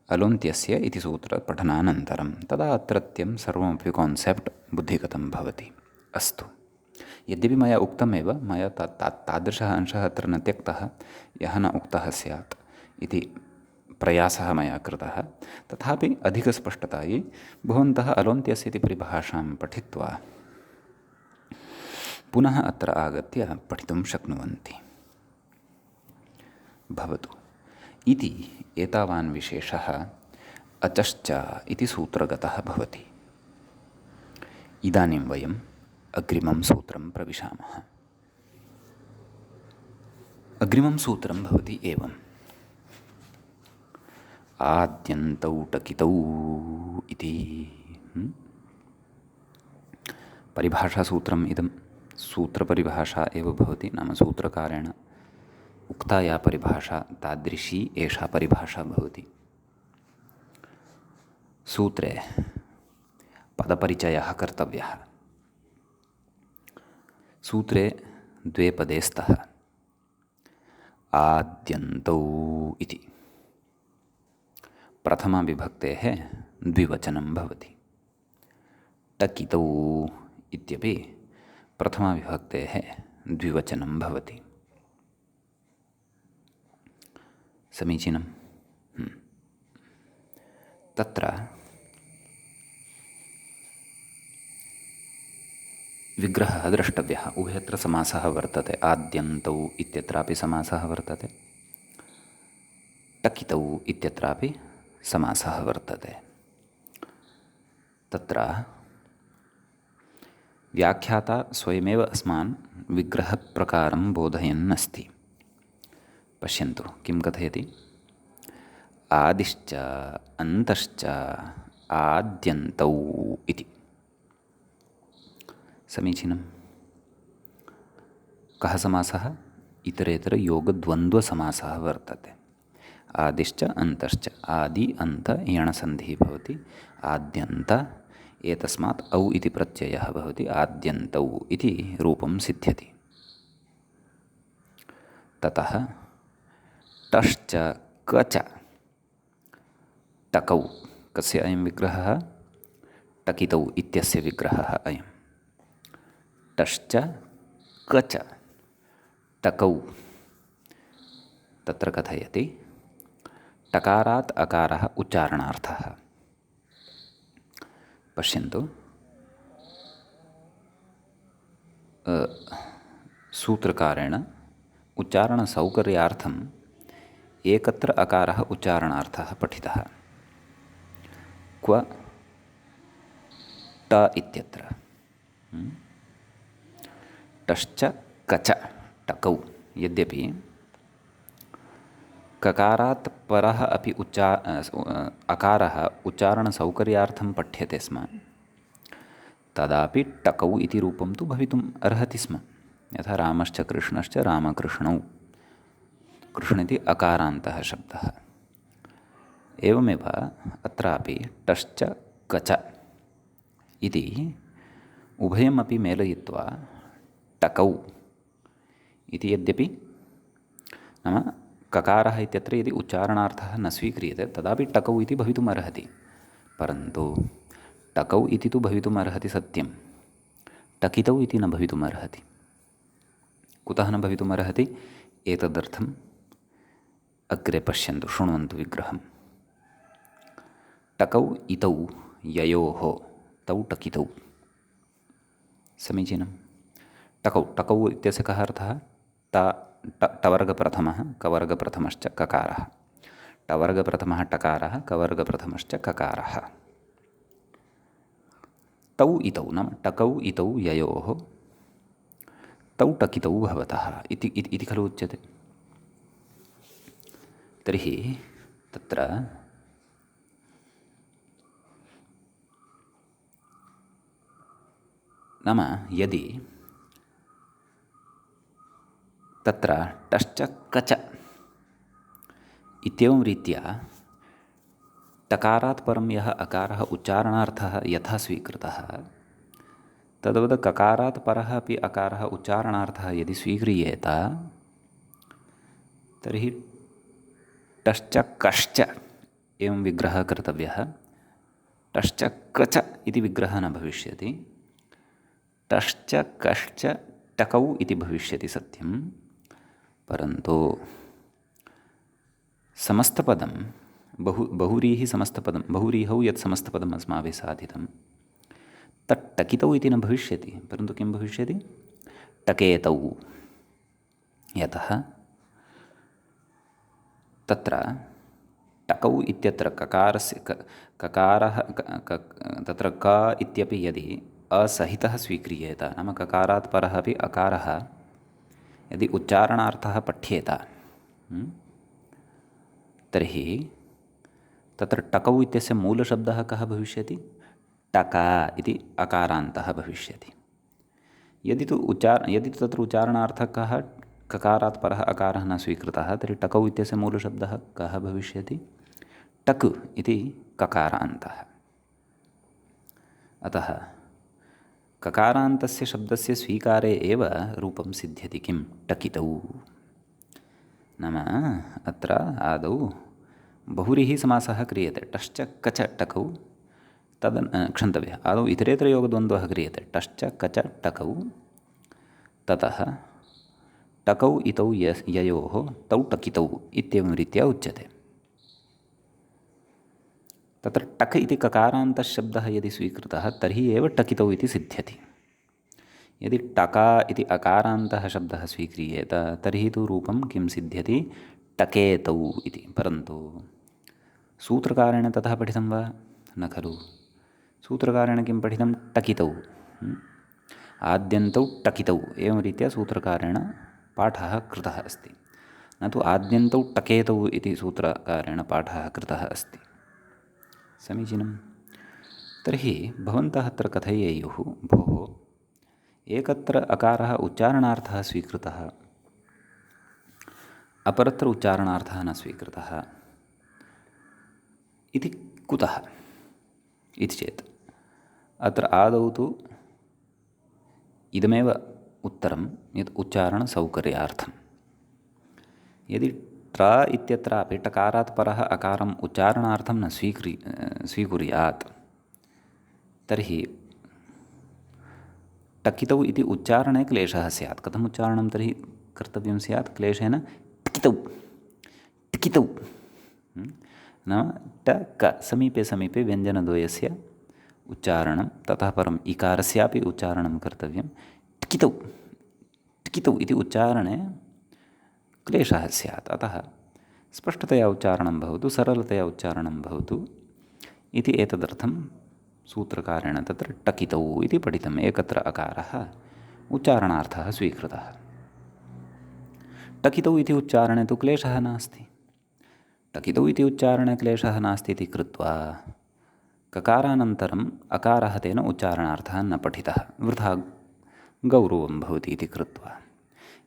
अलोन्त्यस्य इति सूत्रपठनानन्तरं। तदा अत्रत्यं सर्वमपि कान्सेप्ट् बुद्धिगतं भवति। अस्तु, यद्यपि मया उक्तमेव, मया तादृशः अंशः अत्र न त्यक्तः यः न उक्तः स्यात् इति प्रयासः मया कृतः, तथापि अधिकस्पष्टतायै भवन्तः अलोन्त्यस्य इति परिभाषां पठित्वा पुनः अत्र आगत्य पठितुं शक्नुवन्ति। भवतु इति एतावान् विशेषः अचश्च इति सूत्रगतः भवति। इदानीं वयम् अग्रिमं सूत्रं प्रविशामः। अग्रिमं सूत्रं भवति एवम्: आद्यन्तौ टकितौ इति। परिभाषासूत्रम् इदं सूत्रपरिभाषा एव भवति, नाम सूत्रकारेण उक्ता या परिभाषा तादृशी एषा परिभाषा भवति। सूत्रे पदपरिचयः कर्तव्यः। सूत्रे द्वे पदे स्तः आद्यन्तौ इति। प्रथमाविभक्तेः द्विवचनं भवति। टकितौ इत्यपि प्रथमाविभक्तेः द्विवचनं भवति। समीचीनं। तत्र विग्रहः द्रष्टव्यः। उभयत्र समासः वर्तते। आद्यन्तौ इत्यत्रापि समासः वर्तते, टकितौ इत्यत्रापि समासः वर्तते। तत्र व्याख्याता स्वयमेव अस्मान् विग्रहप्रकारं बोधयन् अस्ति। पश्यन्तु किं कथयति: आदिश्च अन्तश्च आद्यन्तौ इति। समीचीनं। कः समासः? इतरेतरयोगद्वन्द्वसमासः वर्तते। आदिश्च अन्तश्च, आदि अन्त यणसन्धिः भवति, आद्यन्त एतस्मात् औ इति प्रत्ययः भवति, आद्यन्तौ इति रूपं सिद्ध्यति। ततः टश्च कच टकौ, कस्य अयं विग्रहः? टकितौ इत्यस्य विग्रहः अयं। टश्च कच टकौ, तत्र कथयति टकारात् अकारः उच्चारणार्थः। पश्यन्तु, सूत्रकारेण उच्चारणसौकर्यार्थम् एकत्र अकारः उच्चारणार्थः पठितः। क्व? ट इत्यत्र। टश्च कच टकौ। यद्यपि ककारात् परः अपि अकारः उच्चारणसौकर्यार्थं पठ्यते स्म तदापि टकौ इति रूपं तु भवितुम् अर्हति स्म। यथा रामश्च कृष्णश्च रामकृष्णौ, कृष्ण इति अकारान्तः शब्दः। एवमेव अत्रापि टश्च कच इति उभयमपि मेलयित्वा टकौ इति यद्यपि नाम ककारः इत्यत्र यदि उच्चारणार्थः न स्वीक्रियते तदापि टकौ इति भवितुम् अर्हति, परन्तु टकौ इति तु भवितुम् अर्हति सत्यं, टकितौ इति न भवितुम् अर्हति। कुतः न भवितुम् अर्हति? एतदर्थम् अग्रे पश्यन्तु, शृण्वन्तु विग्रहम्। टकौ इतौ ययोः तौ टकितौ। समीचीनं। टकौ इत्यस्य कः अर्थः? टवर्गप्रथमः कवर्गप्रथमश्च ककारः, टवर्गप्रथमः टकारः कवर्गप्रथमश्च ककारः। तौ इतौ नाम टकौ इतौ ययोः तौ टकितौ भवतः इति खलु उच्यते। तर्हि तत्र नाम यदि तत्र टश्च कच इत्येवं रीत्या टकारात् परं यः अकारः उच्चारणार्थः यथा स्वीकृतः तद्वत् ककारात् परः अपि अकारः उच्चारणार्थः यदि स्वीक्रियेत तर्हि टश्च कश्च एवं विग्रहः कर्तव्यः। टश्च कच इति विग्रहः न भविष्यति, टश्च कश्च टकौ इति भविष्यति सत्यं, परन्तु समस्तपदं बहुव्रीहि समस्तपदं बहुव्रीहौ यत् समस्तपदम् अस्माभिः साधितं तत् टकितौ इति न भविष्यति, परन्तु किं भविष्यति? टकेतौ। यतः तत्र टकौ इत्यत्र ककारः तत्र क इत्यपि यदि असहितः स्वीक्रियेत नाम ककारात् परः अपि अकारः यदि उच्चारणार्थः पठ्येत तर्हि तत्र टकौ इत्यस्य मूलशब्दः कः भविष्यति? टका इति अकारान्तः भविष्यति। यदि तु तत्र उच्चारणार्थकः ककारात् परः अकारः न स्वीकृतः तर्हि टकौ इत्यस्य मूलशब्दः कः भविष्यति? टक् इति ककारान्तः। अतः ककारान्तस्य शब्दस्य स्वीकारे एव रूपं सिद्ध्यति। किं? टकितौ। नाम अत्र आदौ बहुव्रीहि समासः क्रियते। टश्च कच टकौ क्षन्तव्यः। आदौ इतरेतरयोगद्वन्द्वः क्रियते। टश्च कच टकौ, ततः टकौ इतौ ययोः तौ टकितौ इत्येवं रीत्या उच्यते। तत्र टक् इति ककारान्तशब्दः यदि स्वीकृतः तर्हि एव टकितौ इति सिद्ध्यति। यदि टका इति अकारान्तः शब्दः स्वीक्रियेत तर्हि तु रूपं किं सिद्ध्यति? टकेतौ इति। परन्तु सूत्रकारेण तथा पठितं वा? न खलु। सूत्रकारेण किं पठितं? टकितौ। आद्यन्तौ टकितौ एवं रीत्या सूत्रकारेण पाठः कृतः अस्ति, न तु आद्यन्तौ टकेतौ इति सूत्रकारेण पाठः कृतः अस्ति। समीचीनं। तर्हि भवन्तः अत्र कथयेयुः, भोः एकत्र अकारः उच्चारणार्थः स्वीकृतः, अपरत्र उच्चारणार्थः न स्वीकृतः इति कुतः इति चेत् अत्र आदौ तु इदमेव उत्तरं यत् उच्चारणसौकर्यार्थं। यदि ट्र इत्यत्रापि टकारात् परः अकारम् उच्चारणार्थं न स्वीकुर्यात् तर्हि टकितौ इति उच्चारणे क्लेशः स्यात्। कथम् उच्चारणं तर्हि कर्तव्यं स्यात्? क्लेशेन टकितौ टकितौ नाम टक समीपे समीपे व्यञ्जनद्वयस्य उच्चारणं, ततः परम् इकारस्यापि उच्चारणं कर्तव्यं। टकितौ टकितौ इति उच्चारणे क्लेशः स्यात्। अतः स्पष्टतया उच्चारणं भवतु, सरलतया उच्चारणं भवतु इति एतदर्थं सूत्रकारेण तत्र टकितौ इति पठितम्। एकत्र अकारः उच्चारणार्थः स्वीकृतः। टकितौ इति उच्चारणे तु क्लेशः नास्ति। टकितौ इति उच्चारणे क्लेशः नास्ति इति कृत्वा ककारानन्तरम् अकारः तेन उच्चारणार्थः न पठितः, वृथा गौरवं भवति इति कृत्वा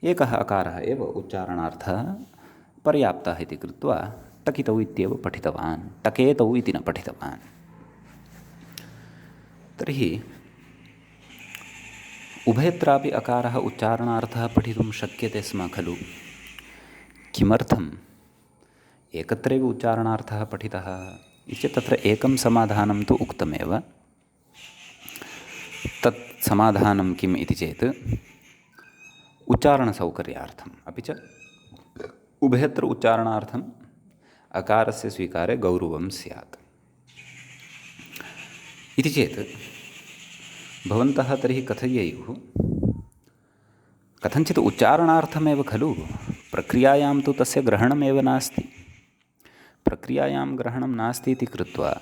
एकः अकारः एव उच्चारणार्थः पर्याप्तः इति कृत्वा टकितौ इत्येव पठितवान्, टकेतौ इति न पठितवान्। तर्हि उभयत्रापि अकारः उच्चारणार्थः पठितुं शक्यते स्म खलु? किमर्थम् एकत्रैव उच्चारणार्थः पठितः इति तत्र एकं समाधानं तु उक्तमेव। तत् समाधानं किम् इति चेत् उच्चारणसौकर्यार्थम्, अपि च उभयत्र उच्चारणार्थम् अकारस्य स्वीकारे गौरवं स्यात् इति चेत् भवन्तः तर्हि कथयेयुः, कथञ्चित् उच्चारणार्थमेव खलु, प्रक्रियायां तु तस्य ग्रहणमेव नास्ति। प्रक्रियायां ग्रहणं नास्ति इति कृत्वा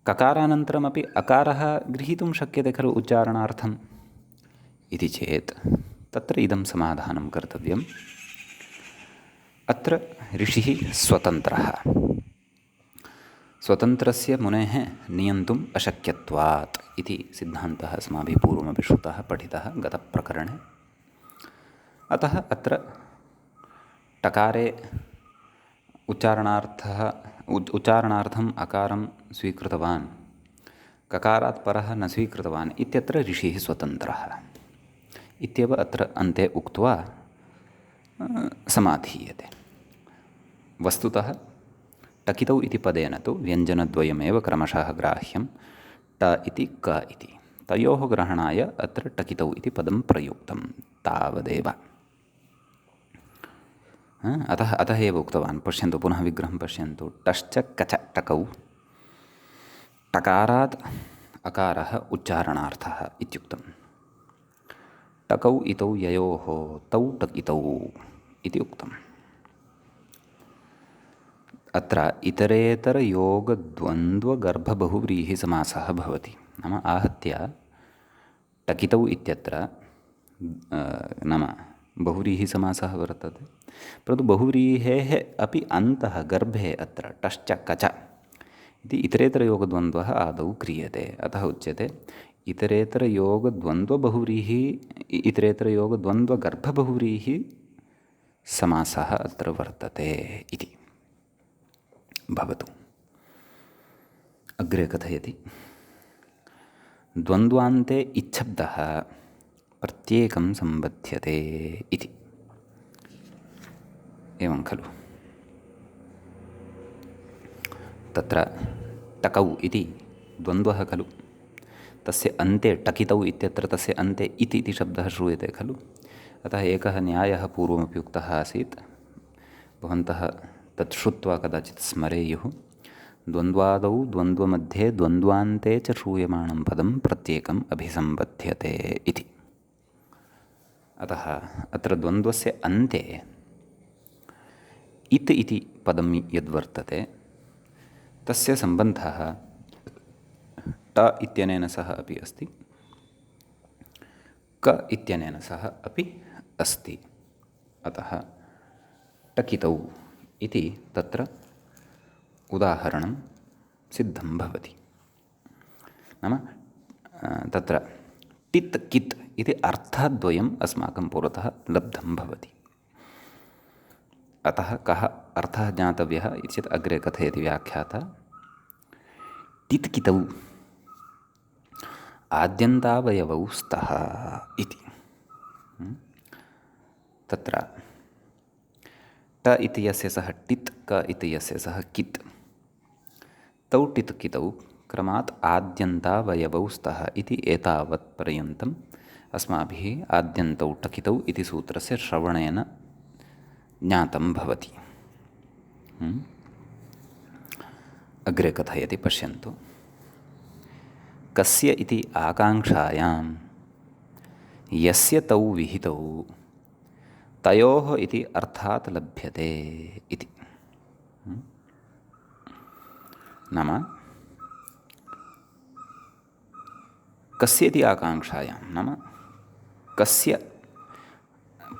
ककारानन्तरमपि अकारः गृहीतुं शक्यते खलु उच्चारणार्थम् इति चेत् तत्र इदं समाधानं कर्तव्यम्। अत्र ऋषिः स्वतन्त्रः, स्वतन्त्रस्य मुनेः नियन्तुम् अशक्यत्वात् इति सिद्धान्तः अस्माभिः पूर्वमपि श्रुतः पठितः गतप्रकरणे। अतः अत्र टकारे उच्चारणार्थम् अकारं स्वीकृतवान्, ककारात् परः न स्वीकृतवान् इत्यत्र ऋषिः स्वतन्त्रः इत्येव अत्र अन्ते उक्त्वा समाधीयते। वस्तुतः टकितौ इति पदेन तु व्यञ्जनद्वयमेव क्रमशः ग्राह्यं, ट इति क इति, तयोः ग्रहणाय अत्र टकितौ इति पदं प्रयुक्तं तावदेव। अतः एव उक्तवान्, पश्यन्तु पुनः विग्रहं पश्यन्तु, टश्च कच टकौ, टकारात् अकारः उच्चारणार्थः इत्युक्तं। टकौ इतौ ययोः तौ टकितौ इति उक्तम्। अत्र इतरेतरयोगद्वन्द्वगर्भबहुव्रीहिसमासः भवति। नाम आहत्य टकितौ इत्यत्र नाम बहुव्रीहिसमासः वर्तते, परन्तु बहुव्रीहेः अपि अन्तः गर्भे अत्र टश्च कच इति इतरेतरयोगद्वन्द्वः आदौ क्रियते। अतः उच्यते इतरेतरयोगद्वन्द्वबहुव्रीहिः समासः अत्र वर्तते इति। भवतु। अग्रे कथयति, द्वन्द्वान्ते इच्छब्दः प्रत्येकं सम्बध्यते इति। एवं खलु? तत्र टकौ इति द्वन्द्वः खलु, तस्य अन्ते टकितौ इत्यत्र तस्य अन्ते इति इति शब्दः श्रूयते खलु। अतः एकः न्यायः पूर्वमपि उक्तः आसीत्, भवन्तः तत् श्रुत्वा कदाचित् स्मरेयुः, द्वन्द्वादौ द्वन्द्वमध्ये द्वन्द्वान्ते च श्रूयमाणं पदं प्रत्येकम् अभिसम्बध्यते इति। अतः अत्र द्वन्द्वस्य अन्ते इत् इति पदं यद्वर्तते तस्य सम्बन्धः ट इत्यनेन सह अपि अस्ति, क इत्यनेन सह अपि अस्ति। अतः टकितौ इति तत्र उदाहरणं सिद्धं भवति। नाम तत्र टित् कित् इति अर्थद्वयम् अस्माकं पुरतः लब्धं भवति। अतः कः अर्थः ज्ञातव्यः इति चेत् अग्रे कथयति व्याख्याता, टित् कितौ आद्यन्तावयवौ स्तः इति। तत्र ट इति यस्य सह टित्, क इति यस्य सह कित्, तौ टित् कितौ क्रमात् आद्यन्तावयवौ स्तः इति एतावत् पर्यन्तम् अस्माभिः आद्यन्तौ टकितौ इति सूत्रस्य श्रवणेन ज्ञातं भवति। अग्रे कथयति, पश्यन्तु, कस्य इति आकाङ्क्षायां यस्य तौ विहितौ तयोः इति अर्थात् लभ्यते इति। नाम कस्य इति आकाङ्क्षायां, नाम कस्य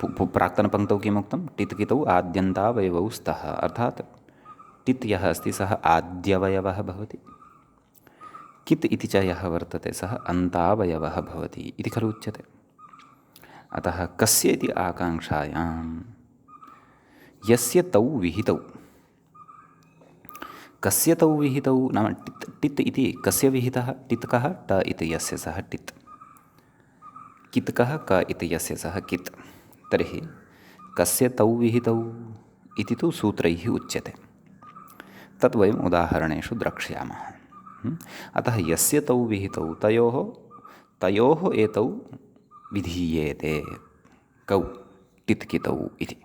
प्राक्तनपङ्क्तौ किमुक्तं, टित् कितौ आद्यन्तावयवौ स्तः, अर्थात् टित् यः अस्ति सः आद्यवयवः भवति, कित् इति च यः वर्तते सः अन्तावयवः भवति इति खलु उच्यते। अतः कस्य इति आकाङ्क्षायां यस्य तौ विहितौ, कस्य तौ विहितौ नाम टित्, टित् इति कस्य विहितः, टित् कः, ट इति यस्य सः टित्, कित् कः, क इति यस्य सः कित्। तर्हि कस्य तौ विहितौ इति तु सूत्रैः उच्यते, तत् वयम् उदाहरणेषु द्रक्ष्यामः। अतः यस्य तौ विहितौ तयोः एतौ विधीयेते, कौ टित् कितौ इति।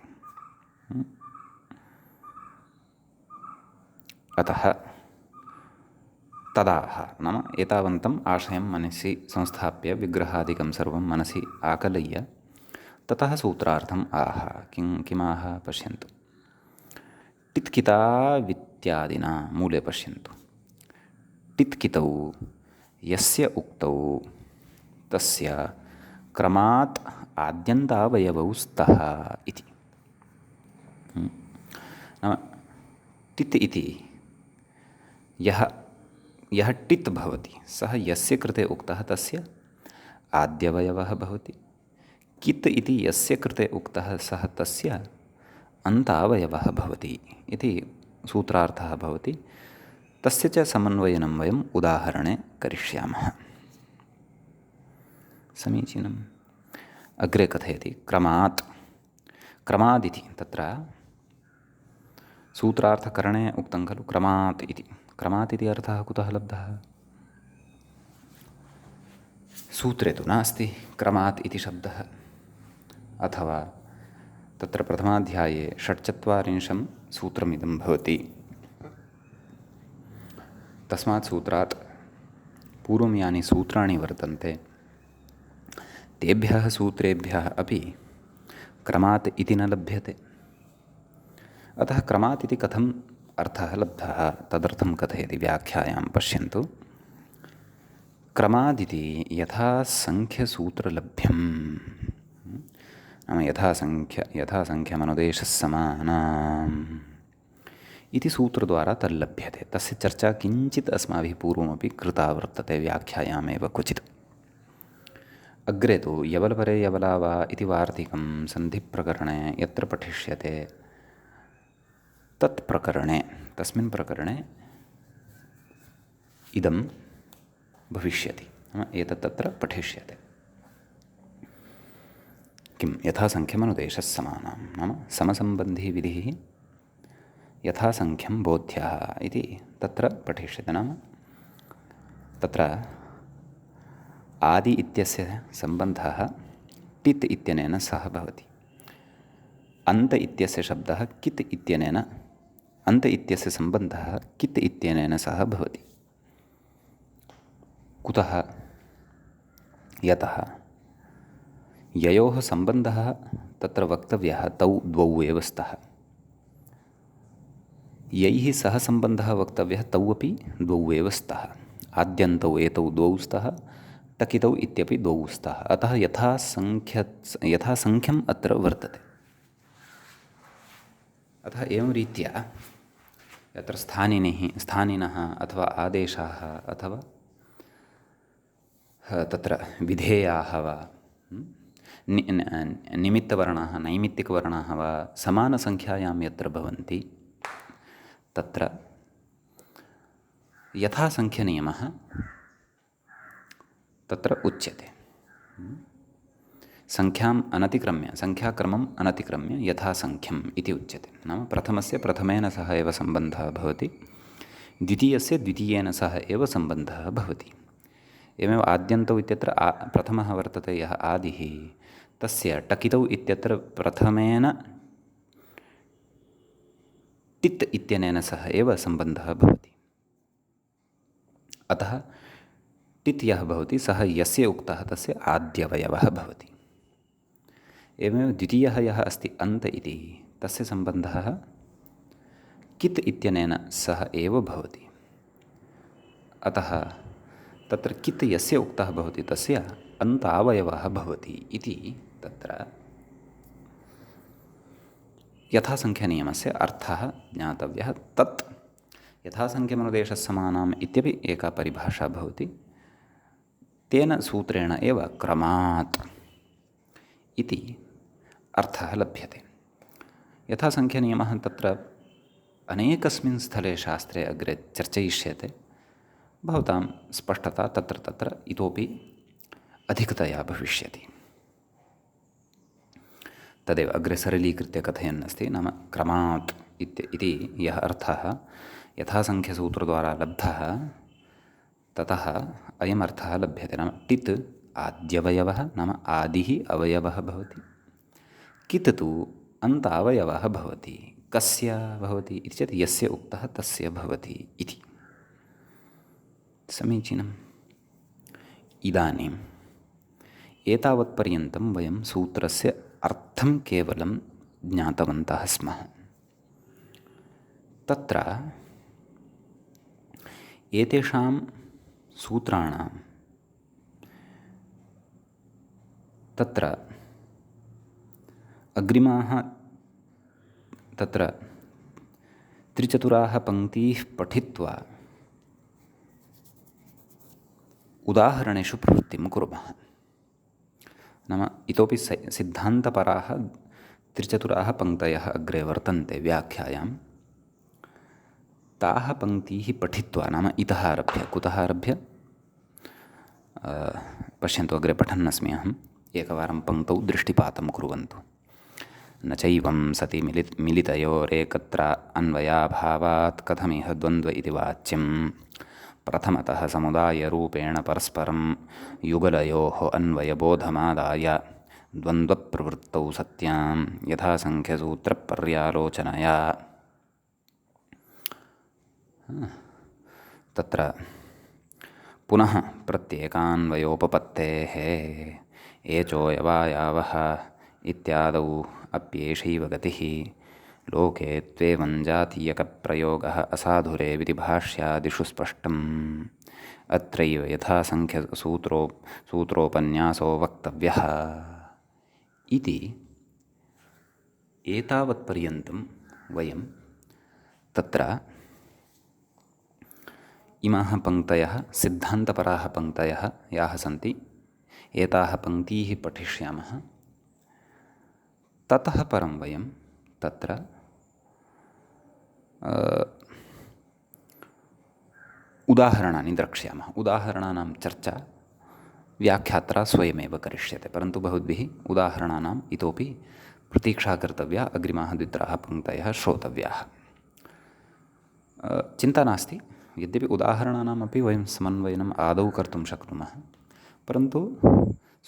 अतः तदाह नाम एतावन्तम् आशयं मनसि संस्थाप्य विग्रहादिकं सर्वं मनसि आकलय्य ततः सूत्रार्थम् आह। किमाह पश्यन्तु। टित्कितावित्यादिना मूले पश्यन्तु। टित्कितौ यस्य उक्तौ तस्य क्रमात् आद्यन्तावयवौ स्तः इति। नाम टित् इति यः टित् भवति सः यस्य कृते उक्तः तस्य आद्यवयवः भवति। कित् इति यस्य कृते उक्तः सः तस्य अन्तावयवः भवति इति सूत्रार्थः भवति। तस्य च समन्वयनं वयम् उदाहरणे करिष्यामः। समीचीनम्। अग्रे कथयति क्रमादिति तत्र सूत्रार्थकरणे उक्तं खलु क्रमात् इति। क्रमात् इति अर्थः कुतः लब्धः? सूत्रे तु नास्ति क्रमात् इति शब्दः। अथवा तत्र प्रथमाध्याये 46 सूत्रमिदं भवति। तस्मात् सूत्रात् पूर्वं यानि सूत्राणि वर्तन्ते तेभ्यः सूत्रेभ्यः अपि क्रमात् इति न लभ्यते। अतः क्रमात् इति कथम् अर्थः लब्धः तदर्थं कथयति व्याख्यायां पश्यन्तु। क्रमादिति यथासङ्ख्यसूत्रलभ्यं नाम यथासङ्ख्यमनुदेशः समानाम् इति सूत्रद्वारा तल्लभ्यते। तस्य चर्चा किञ्चित् अस्माभिः पूर्वमपि कृता वर्तते व्याख्यायामेव क्वचित्। अग्रे तु यवलपरे यवला वा इति वार्तिकं सन्धिप्रकरणे यत्र पठिष्यते तस्मिन् प्रकरणे इदं भविष्यति। एतत् तत्र पठिष्यते। किं यथासङ्ख्यमनुदेशः समानां नाम समसम्बन्धिविधिः यथासङ्ख्यं बोध्यः इति तत्र पठिष्यते। नाम तत्र आदि इत्यस्य सम्बन्धः टित् इत्यनेन सह भवति। अन्त इत्यस्य शब्दः कित् इत्यनेन, अन्त इत्यस्य सम्बन्धः कित् इत्यनेन सह भवति। कुतः? यतः ययोः सम्बन्धः तत्र वक्तव्यः तौ द्वौ एव स्तः। यैः सह सम्बन्धः वक्तव्यः तौ अपि द्वौ एव स्तः। आद्यन्तौ एतौ द्वौ स्तः, टकितौ इत्यपि द्वौ स्तः। अतः यथासङ्ख्यम् अत्र वर्तते। अतः एवं रीत्या यत्र स्थानिनः अथवा आदेशाः अथवा तत्र विधेयाः वा निमित्तवर्णाः नैमित्तिकवर्णाः वा समानसङ्ख्यायां यत्र भवन्ति तत्र यथासङ्ख्यनियमः तत्र उच्यते। सङ्ख्याक्रमम् अनतिक्रम्य यथासङ्ख्यम् इति उच्यते। नाम प्रथमस्य प्रथमेन सह एव सम्बन्धः भवति, द्वितीयस्य द्वितीयेन सह एव सम्बन्धः भवति। एवमेव आद्यन्तौ इत्यत्र प्रथमः वर्तते यः आदिः, तस्य टकितौ इत्यत्र प्रथमेन टित् इत्यनेन सह एव सम्बन्धः भवति। अतः टित् यः भवति सः यस्य उक्तः तस्य आद्यवयवः भवति। एवमेव द्वितीयः यः अस्ति अन्त इति, तस्य सम्बन्धः कित् इत्यनेन सह एव भवति। अतः तत्र कित् यस्य उक्तः भवति तस्य अन्तावयवः भवति इति तत्र यथासङ्ख्यनियमस्य अर्थः ज्ञातव्यः। तत् यथासङ्ख्यमनुदेशसमानाम् इत्यपि एका परिभाषा भवति। तेन सूत्रेण एव क्रमात् इति अर्थः लभ्यते। यथासङ्ख्यनियमः तत्र अनेकस्मिन् स्थले शास्त्रे अग्रे चर्चयिष्यते। भवतां स्पष्टता तत्र तत्र इतोपि अधिकतया भविष्यति। तदेव अग्रे सरलीकृत्य कथयन् अस्ति। नाम क्रमात् इति यः अर्थः यथासङ्ख्यसूत्रद्वारा लब्धः, ततः अयम् अर्थः लभ्यते। नाम टित् आद्यवयवः, नाम आदिः अवयवः भवति। कित् तु अन्तावयवः भवति। कस्य भवति इति चेत् यस्य उक्तः तस्य भवति इति। समीचीनम्। इदानीम् एतावत्पर्यन्तं वयं सूत्रस्य अर्थं केवलं ज्ञातवन्तः स्मः। तत्र एतेषां सूत्राणां तत्र अग्रिमाः तत्र त्रिचतुराः पङ्क्तीः पठित्वा उदाहरणेषु प्रवृत्तिं कुर्मः। नाम इतोपि सिद्धान्तपराः त्रिचतुराः पङ्क्तयः अग्रे वर्तन्ते व्याख्यायां। ताः पङ्क्तीः पठित्वा, नाम इतः आरभ्य, कुतः आरभ्य पश्यन्तु, अग्रे पठन्नस्मि अहम्। एकवारं पङ्क्तौ दृष्टिपातं कुर्वन्तु। न चैवं सति मिलितयोरेकत्र अन्वयाभावात् कथमिह द्वन्द्व इति वाच्यं। प्रथमतः समुदायरूपेण परस्परं युगलयोः अन्वयबोधमादाय द्वन्द्वप्रवृत्तौ सत्यां यथासङ्ख्यसूत्रपर्यालोचनया। तत्र पुनः प्रत्येकान्वयोपपत्तेः एचोऽयवायावः इत्यादौ अप्येषैव गतिः लोके त्वेवं जातीयकप्रयोगः असाधुरेविति भाष्यादिषु स्पष्टम्। अत्रैव सूत्रोपन्यासो वक्तव्यः इति। एतावत्पर्यन्तं वयं तत्र इमाः पङ्क्तयः सिद्धान्तपराः पङ्क्तयः याः सन्ति, एताः पङ्क्तीः पठिष्यामः। ततः परं वयं तत्र उदाहरणानि द्रक्ष्यामः। उदाहरणानां चर्चा व्याख्यात्रा स्वयमेव करिष्यते, परन्तु भवद्भिः उदाहरणानाम् इतोपि प्रतीक्षा कर्तव्या। अग्रिमाः द्वित्राः पङ्क्तयः श्रोतव्याः। चिन्ता नास्ति, यद्यपि उदाहरणानामपि वयं समन्वयनम् आदौ कर्तुं शक्नुमः, परन्तु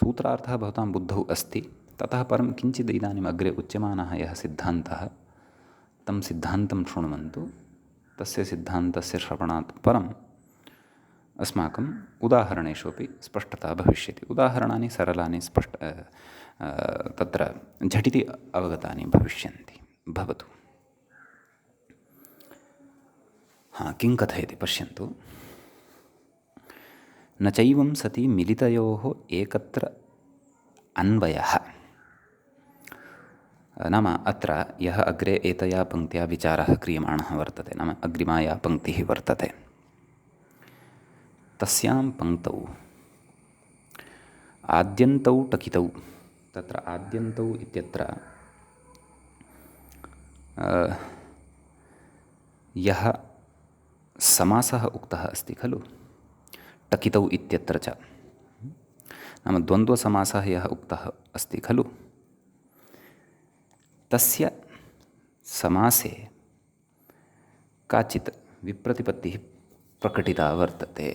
सूत्रार्थः भवतां बुद्धौ अस्ति। ततः परं किञ्चित् इदानीम् अग्रे उच्यमानः यः सिद्धान्तः, तं सिद्धान्तं शृण्वन्तु। तस्य सिद्धान्तस्य श्रवणात् परम् अस्माकम् उदाहरणेषु अपि स्पष्टता भविष्यति। उदाहरणानि सरलानि तत्र झटिति अवगतानि भविष्यन्ति। भवतु। किं कथयति पश्यन्तु। न चैवं सति मिलितयोः एकत्र अन्वयः। नाम अत्र यः अग्रे एतया पङ्क्त्या विचारः क्रियमाणः वर्तते, नाम अग्रिमा या पङ्क्तिः वर्तते, तस्यां पङ्क्तौ आद्यन्तौ टकितौ। तत्र आद्यन्तौ इत्यत्र यः समासः उक्तः अस्ति खलु, टकितौ इत्यत्र च, नाम द्वन्द्वसमासः यः उक्तः अस्ति खलु, तस्य समासे काचित् विप्रतिपत्तिः प्रकटिता वर्तते।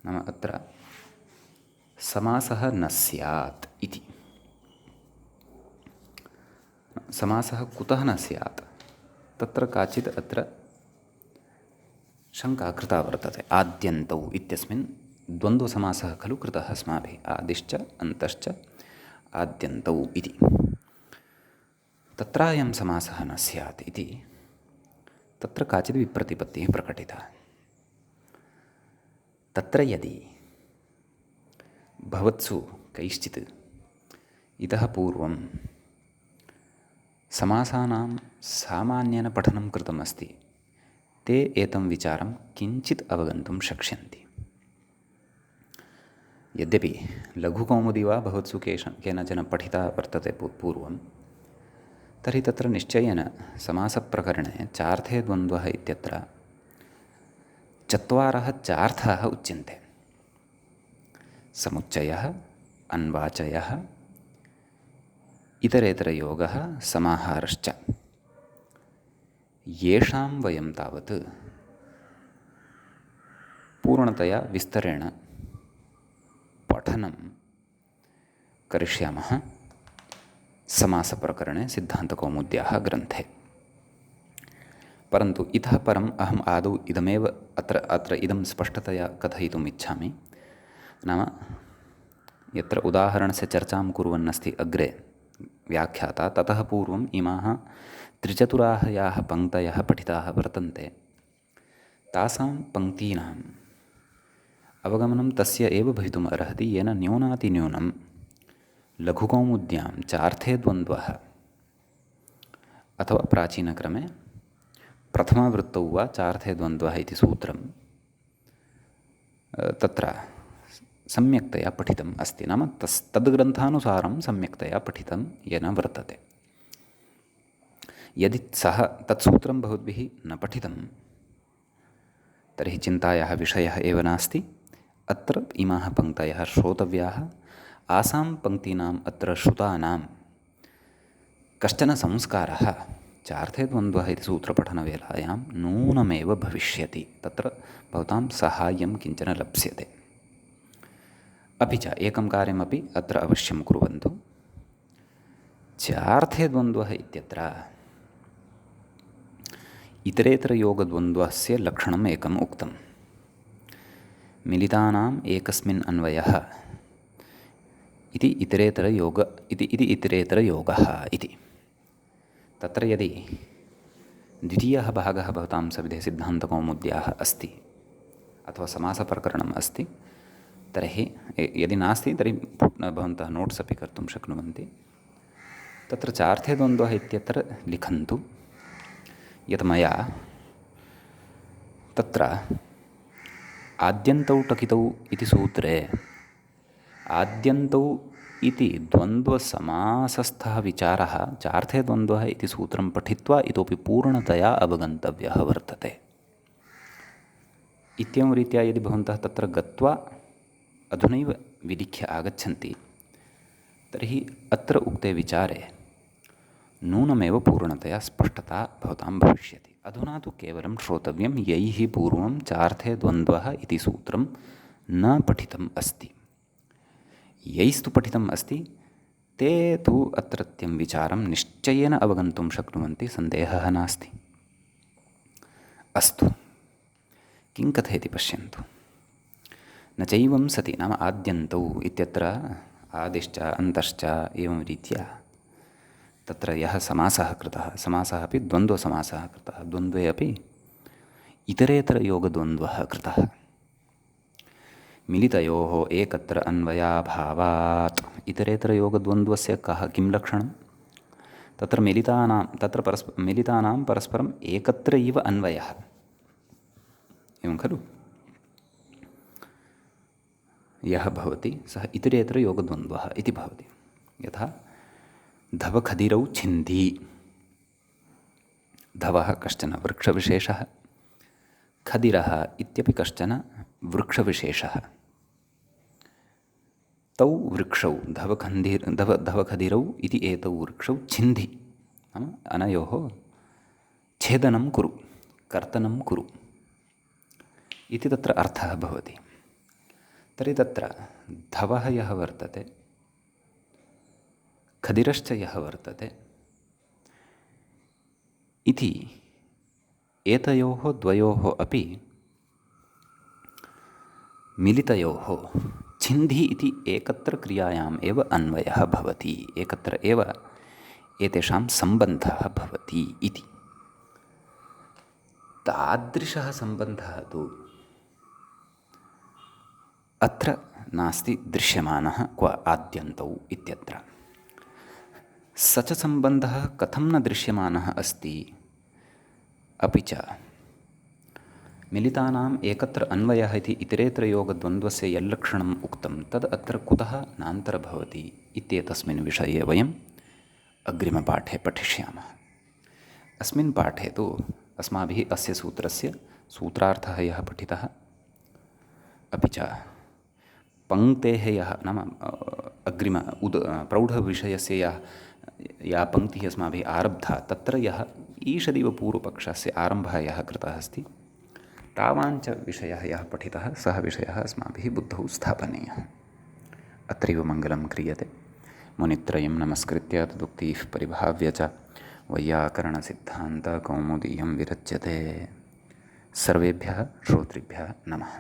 नाम अत्र समासः न स्यात् इति। समासः कुतः न स्यात्, तत्र काचित् अत्र शङ्का कृता वर्तते। आद्यन्तौ इत्यस्मिन् द्वन्द्वसमासः खलु कृतः अस्माभिः, आदिश्च अन्तश्च आद्यन्तौ इति। तत्रायं समासः न स्यात् इति तत्र काचित् विप्रतिपत्तिः प्रकटिता। तत्र यदि भवत्सु कैश्चित् इतः पूर्वं समासानां सामान्येन पठनं कृतम् अस्ति ते एतं विचारं किञ्चित् अवगन्तुं शक्ष्यन्ति। यद्यपि लघुकौमुदी वा भवत्सु केनचन पठिता वर्तते पूर्वं, तर्हि तत्र निश्चयेन समासप्रकरणे चार्थे द्वन्द्वः इत्यत्र चत्वारः चार्थाः उच्यन्ते। समुच्चयः, अन्वाचयः, इतरेतरयोगः, समाहारश्च। येषां वयं तावत् पूर्णतया विस्तरेण पठनं करिष्यामः समासप्रकरणे सिद्धान्तकौमुद्याः ग्रन्थे। परन्तु इतः परम् अहम् आदौ इदमेव अत्र इदं स्पष्टतया कथयितुम् इच्छामि। नाम यत्र उदाहरणस्य चर्चां कुर्वन्नस्ति अग्रे व्याख्याता, ततः पूर्वम् इमाः त्रिचतुराः याः पङ्क्तयः पठिताः वर्तन्ते, तासां पङ्क्तीनाम् अवगमनं तस्य एव भवितुम् अर्हति येन न्यूनातिन्यूनं लघुकौमुद्यां चार्थे द्वन्द्वः अथवा प्राचीनक्रमे प्रथमावृत्तौ वा चार्थे द्वन्द्वः इति सूत्रं तत्र सम्यक्तया पठितम् अस्ति। नाम तद्ग्रन्थानुसारं सम्यक्तया पठितं येन वर्तते। यदि सः तत्सूत्रं भवद्भिः न पठितं तर्हि चिन्तायाः विषयः एव नास्ति। अत्र इमाः पङ्क्तयः श्रोतव्याः। आसां पङ्क्तीनाम् अत्र श्रुतानां कश्चन संस्कारः चार्थे द्वन्द्वः इति सूत्रपठनवेलायां नूनमेव भविष्यति। तत्र भवतां साहाय्यं किञ्चन लप्स्यते। अपि च एकं कार्यमपि अत्र अवश्यं कुर्वन्तु। चार्थे द्वन्द्वः इत्यत्र इतरेतरयोगद्वन्द्वस्य लक्षणम् एकम् उक्तम्। मिलितानाम् एकस्मिन् अन्वयः इति इतरेतरयोगः इति। तत्र यदि द्वितीयः भागः भवतां सविधे सिद्धान्तकौमुद्याः अस्ति अथवा समासप्रकरणम् अस्ति, तर्हि यदि नास्ति तर्हि भवन्तः नोट्स् अपि कर्तुं शक्नुवन्ति। तत्र चार्थे द्वन्द्वः इत्यत्र लिखन्तु यत् मया तत्र आद्यन्तौ टकितौ इति सूत्रे आद्यन्तौ इति द्वन्द्वसमासस्थः विचारः चार्थे द्वन्द्वः इति सूत्रं पठित्वा इतोपि पूर्णतया अवगन्तव्यः वर्तते। इत्येवं रीत्या यदि भवन्तः तत्र गत्वा अधुनैव विलिख्य आगच्छन्ति तर्हि अत्र उक्ते विचारे नूनमेव पूर्णतया स्पष्टता भवतां भविष्यति। अधुना तु केवलं श्रोतव्यं यैः पूर्वं चार्थे द्वन्द्वः इति सूत्रं न पठितम् अस्ति। यैस्तु पठितम् अस्ति ते तु अत्रत्यं विचारं निश्चयेन अवगन्तुं शक्नुवन्ति, सन्देहः नास्ति। अस्तु, किं कथयति पश्यन्तु। न चैवं सति, नाम आद्यन्तौ इत्यत्र आदिश्च अन्तश्च एवं रीत्या तत्र यः समासः कृतः, समासः अपि द्वन्द्वसमासः कृतः, द्वन्द्वे अपि इतरेतरयोगद्वन्द्वः कृतः। मिलितयोः एकत्र अन्वयाभावात् इतरेतरयोगद्वन्द्वस्य किं लक्षणं? तत्र मिलितानां परस्परम् एकत्र इव अन्वयः, एवं खलु? यः भवति सः इतरेतरयोगद्वन्द्वः इति भवति। यथा धवखदिरौ छिन्धी, धवः कश्चन वृक्षविशेषः, खदिरः इत्यपि कश्चन वृक्षविशेषः। तौ वृक्षौ धवखदिरौ इति एतौ वृक्षौ छिन्धि, नाम अनयोः छेदनं कुरु, कर्तनं कुरु इति तत्र अर्थः भवति। तर्हि तत्र धवः यः वर्तते, खदिरश्च यः वर्तते इति एतयोः द्वयोः अपि मिलितयोः छिन्धि इति एकत्र क्रियायाम् एव अन्वयः भवति, एकत्र एव एतेषां सम्बन्धः भवति इति। तादृशः सम्बन्धः तु अत्र नास्ति दृश्यमानः क्व आद्यन्तौ इत्यत्र। स च सम्बन्धः कथं न दृश्यमानः अस्ति। अपि च मिलितानाम् एकत्र अन्वयः इति इतरेतरयोगद्वन्द्वस्य यल्लक्षणम् उक्तं तद् अत्र कुतः नान्तर्भवति इत्येतस्मिन् विषये वयम् अग्रिमपाठे पठिष्यामः। अस्मिन् पाठे तु अस्माभिः अस्य सूत्रस्य सूत्रार्थः यः पठितः, अपि च पङ्क्तेः यः नाम प्रौढविषयस्य या पङ्क्तिः अस्माभिः आरब्धा तत्र यः ईषदिव पूर्वपक्षस्य आरम्भः यः कृतः अस्ति तावाञ्च विषयः यः पठितः सः विषयः अस्माभिः बुद्धौ स्थापनीयः। अत्रैव मङ्गलं क्रियते। मुनित्रयं नमस्कृत्य तदुक्तिः परिभाव्य च वैयाकरणसिद्धान्तकौमुदीयं विरच्यते। सर्वेभ्यः श्रोतृभ्यः नमः।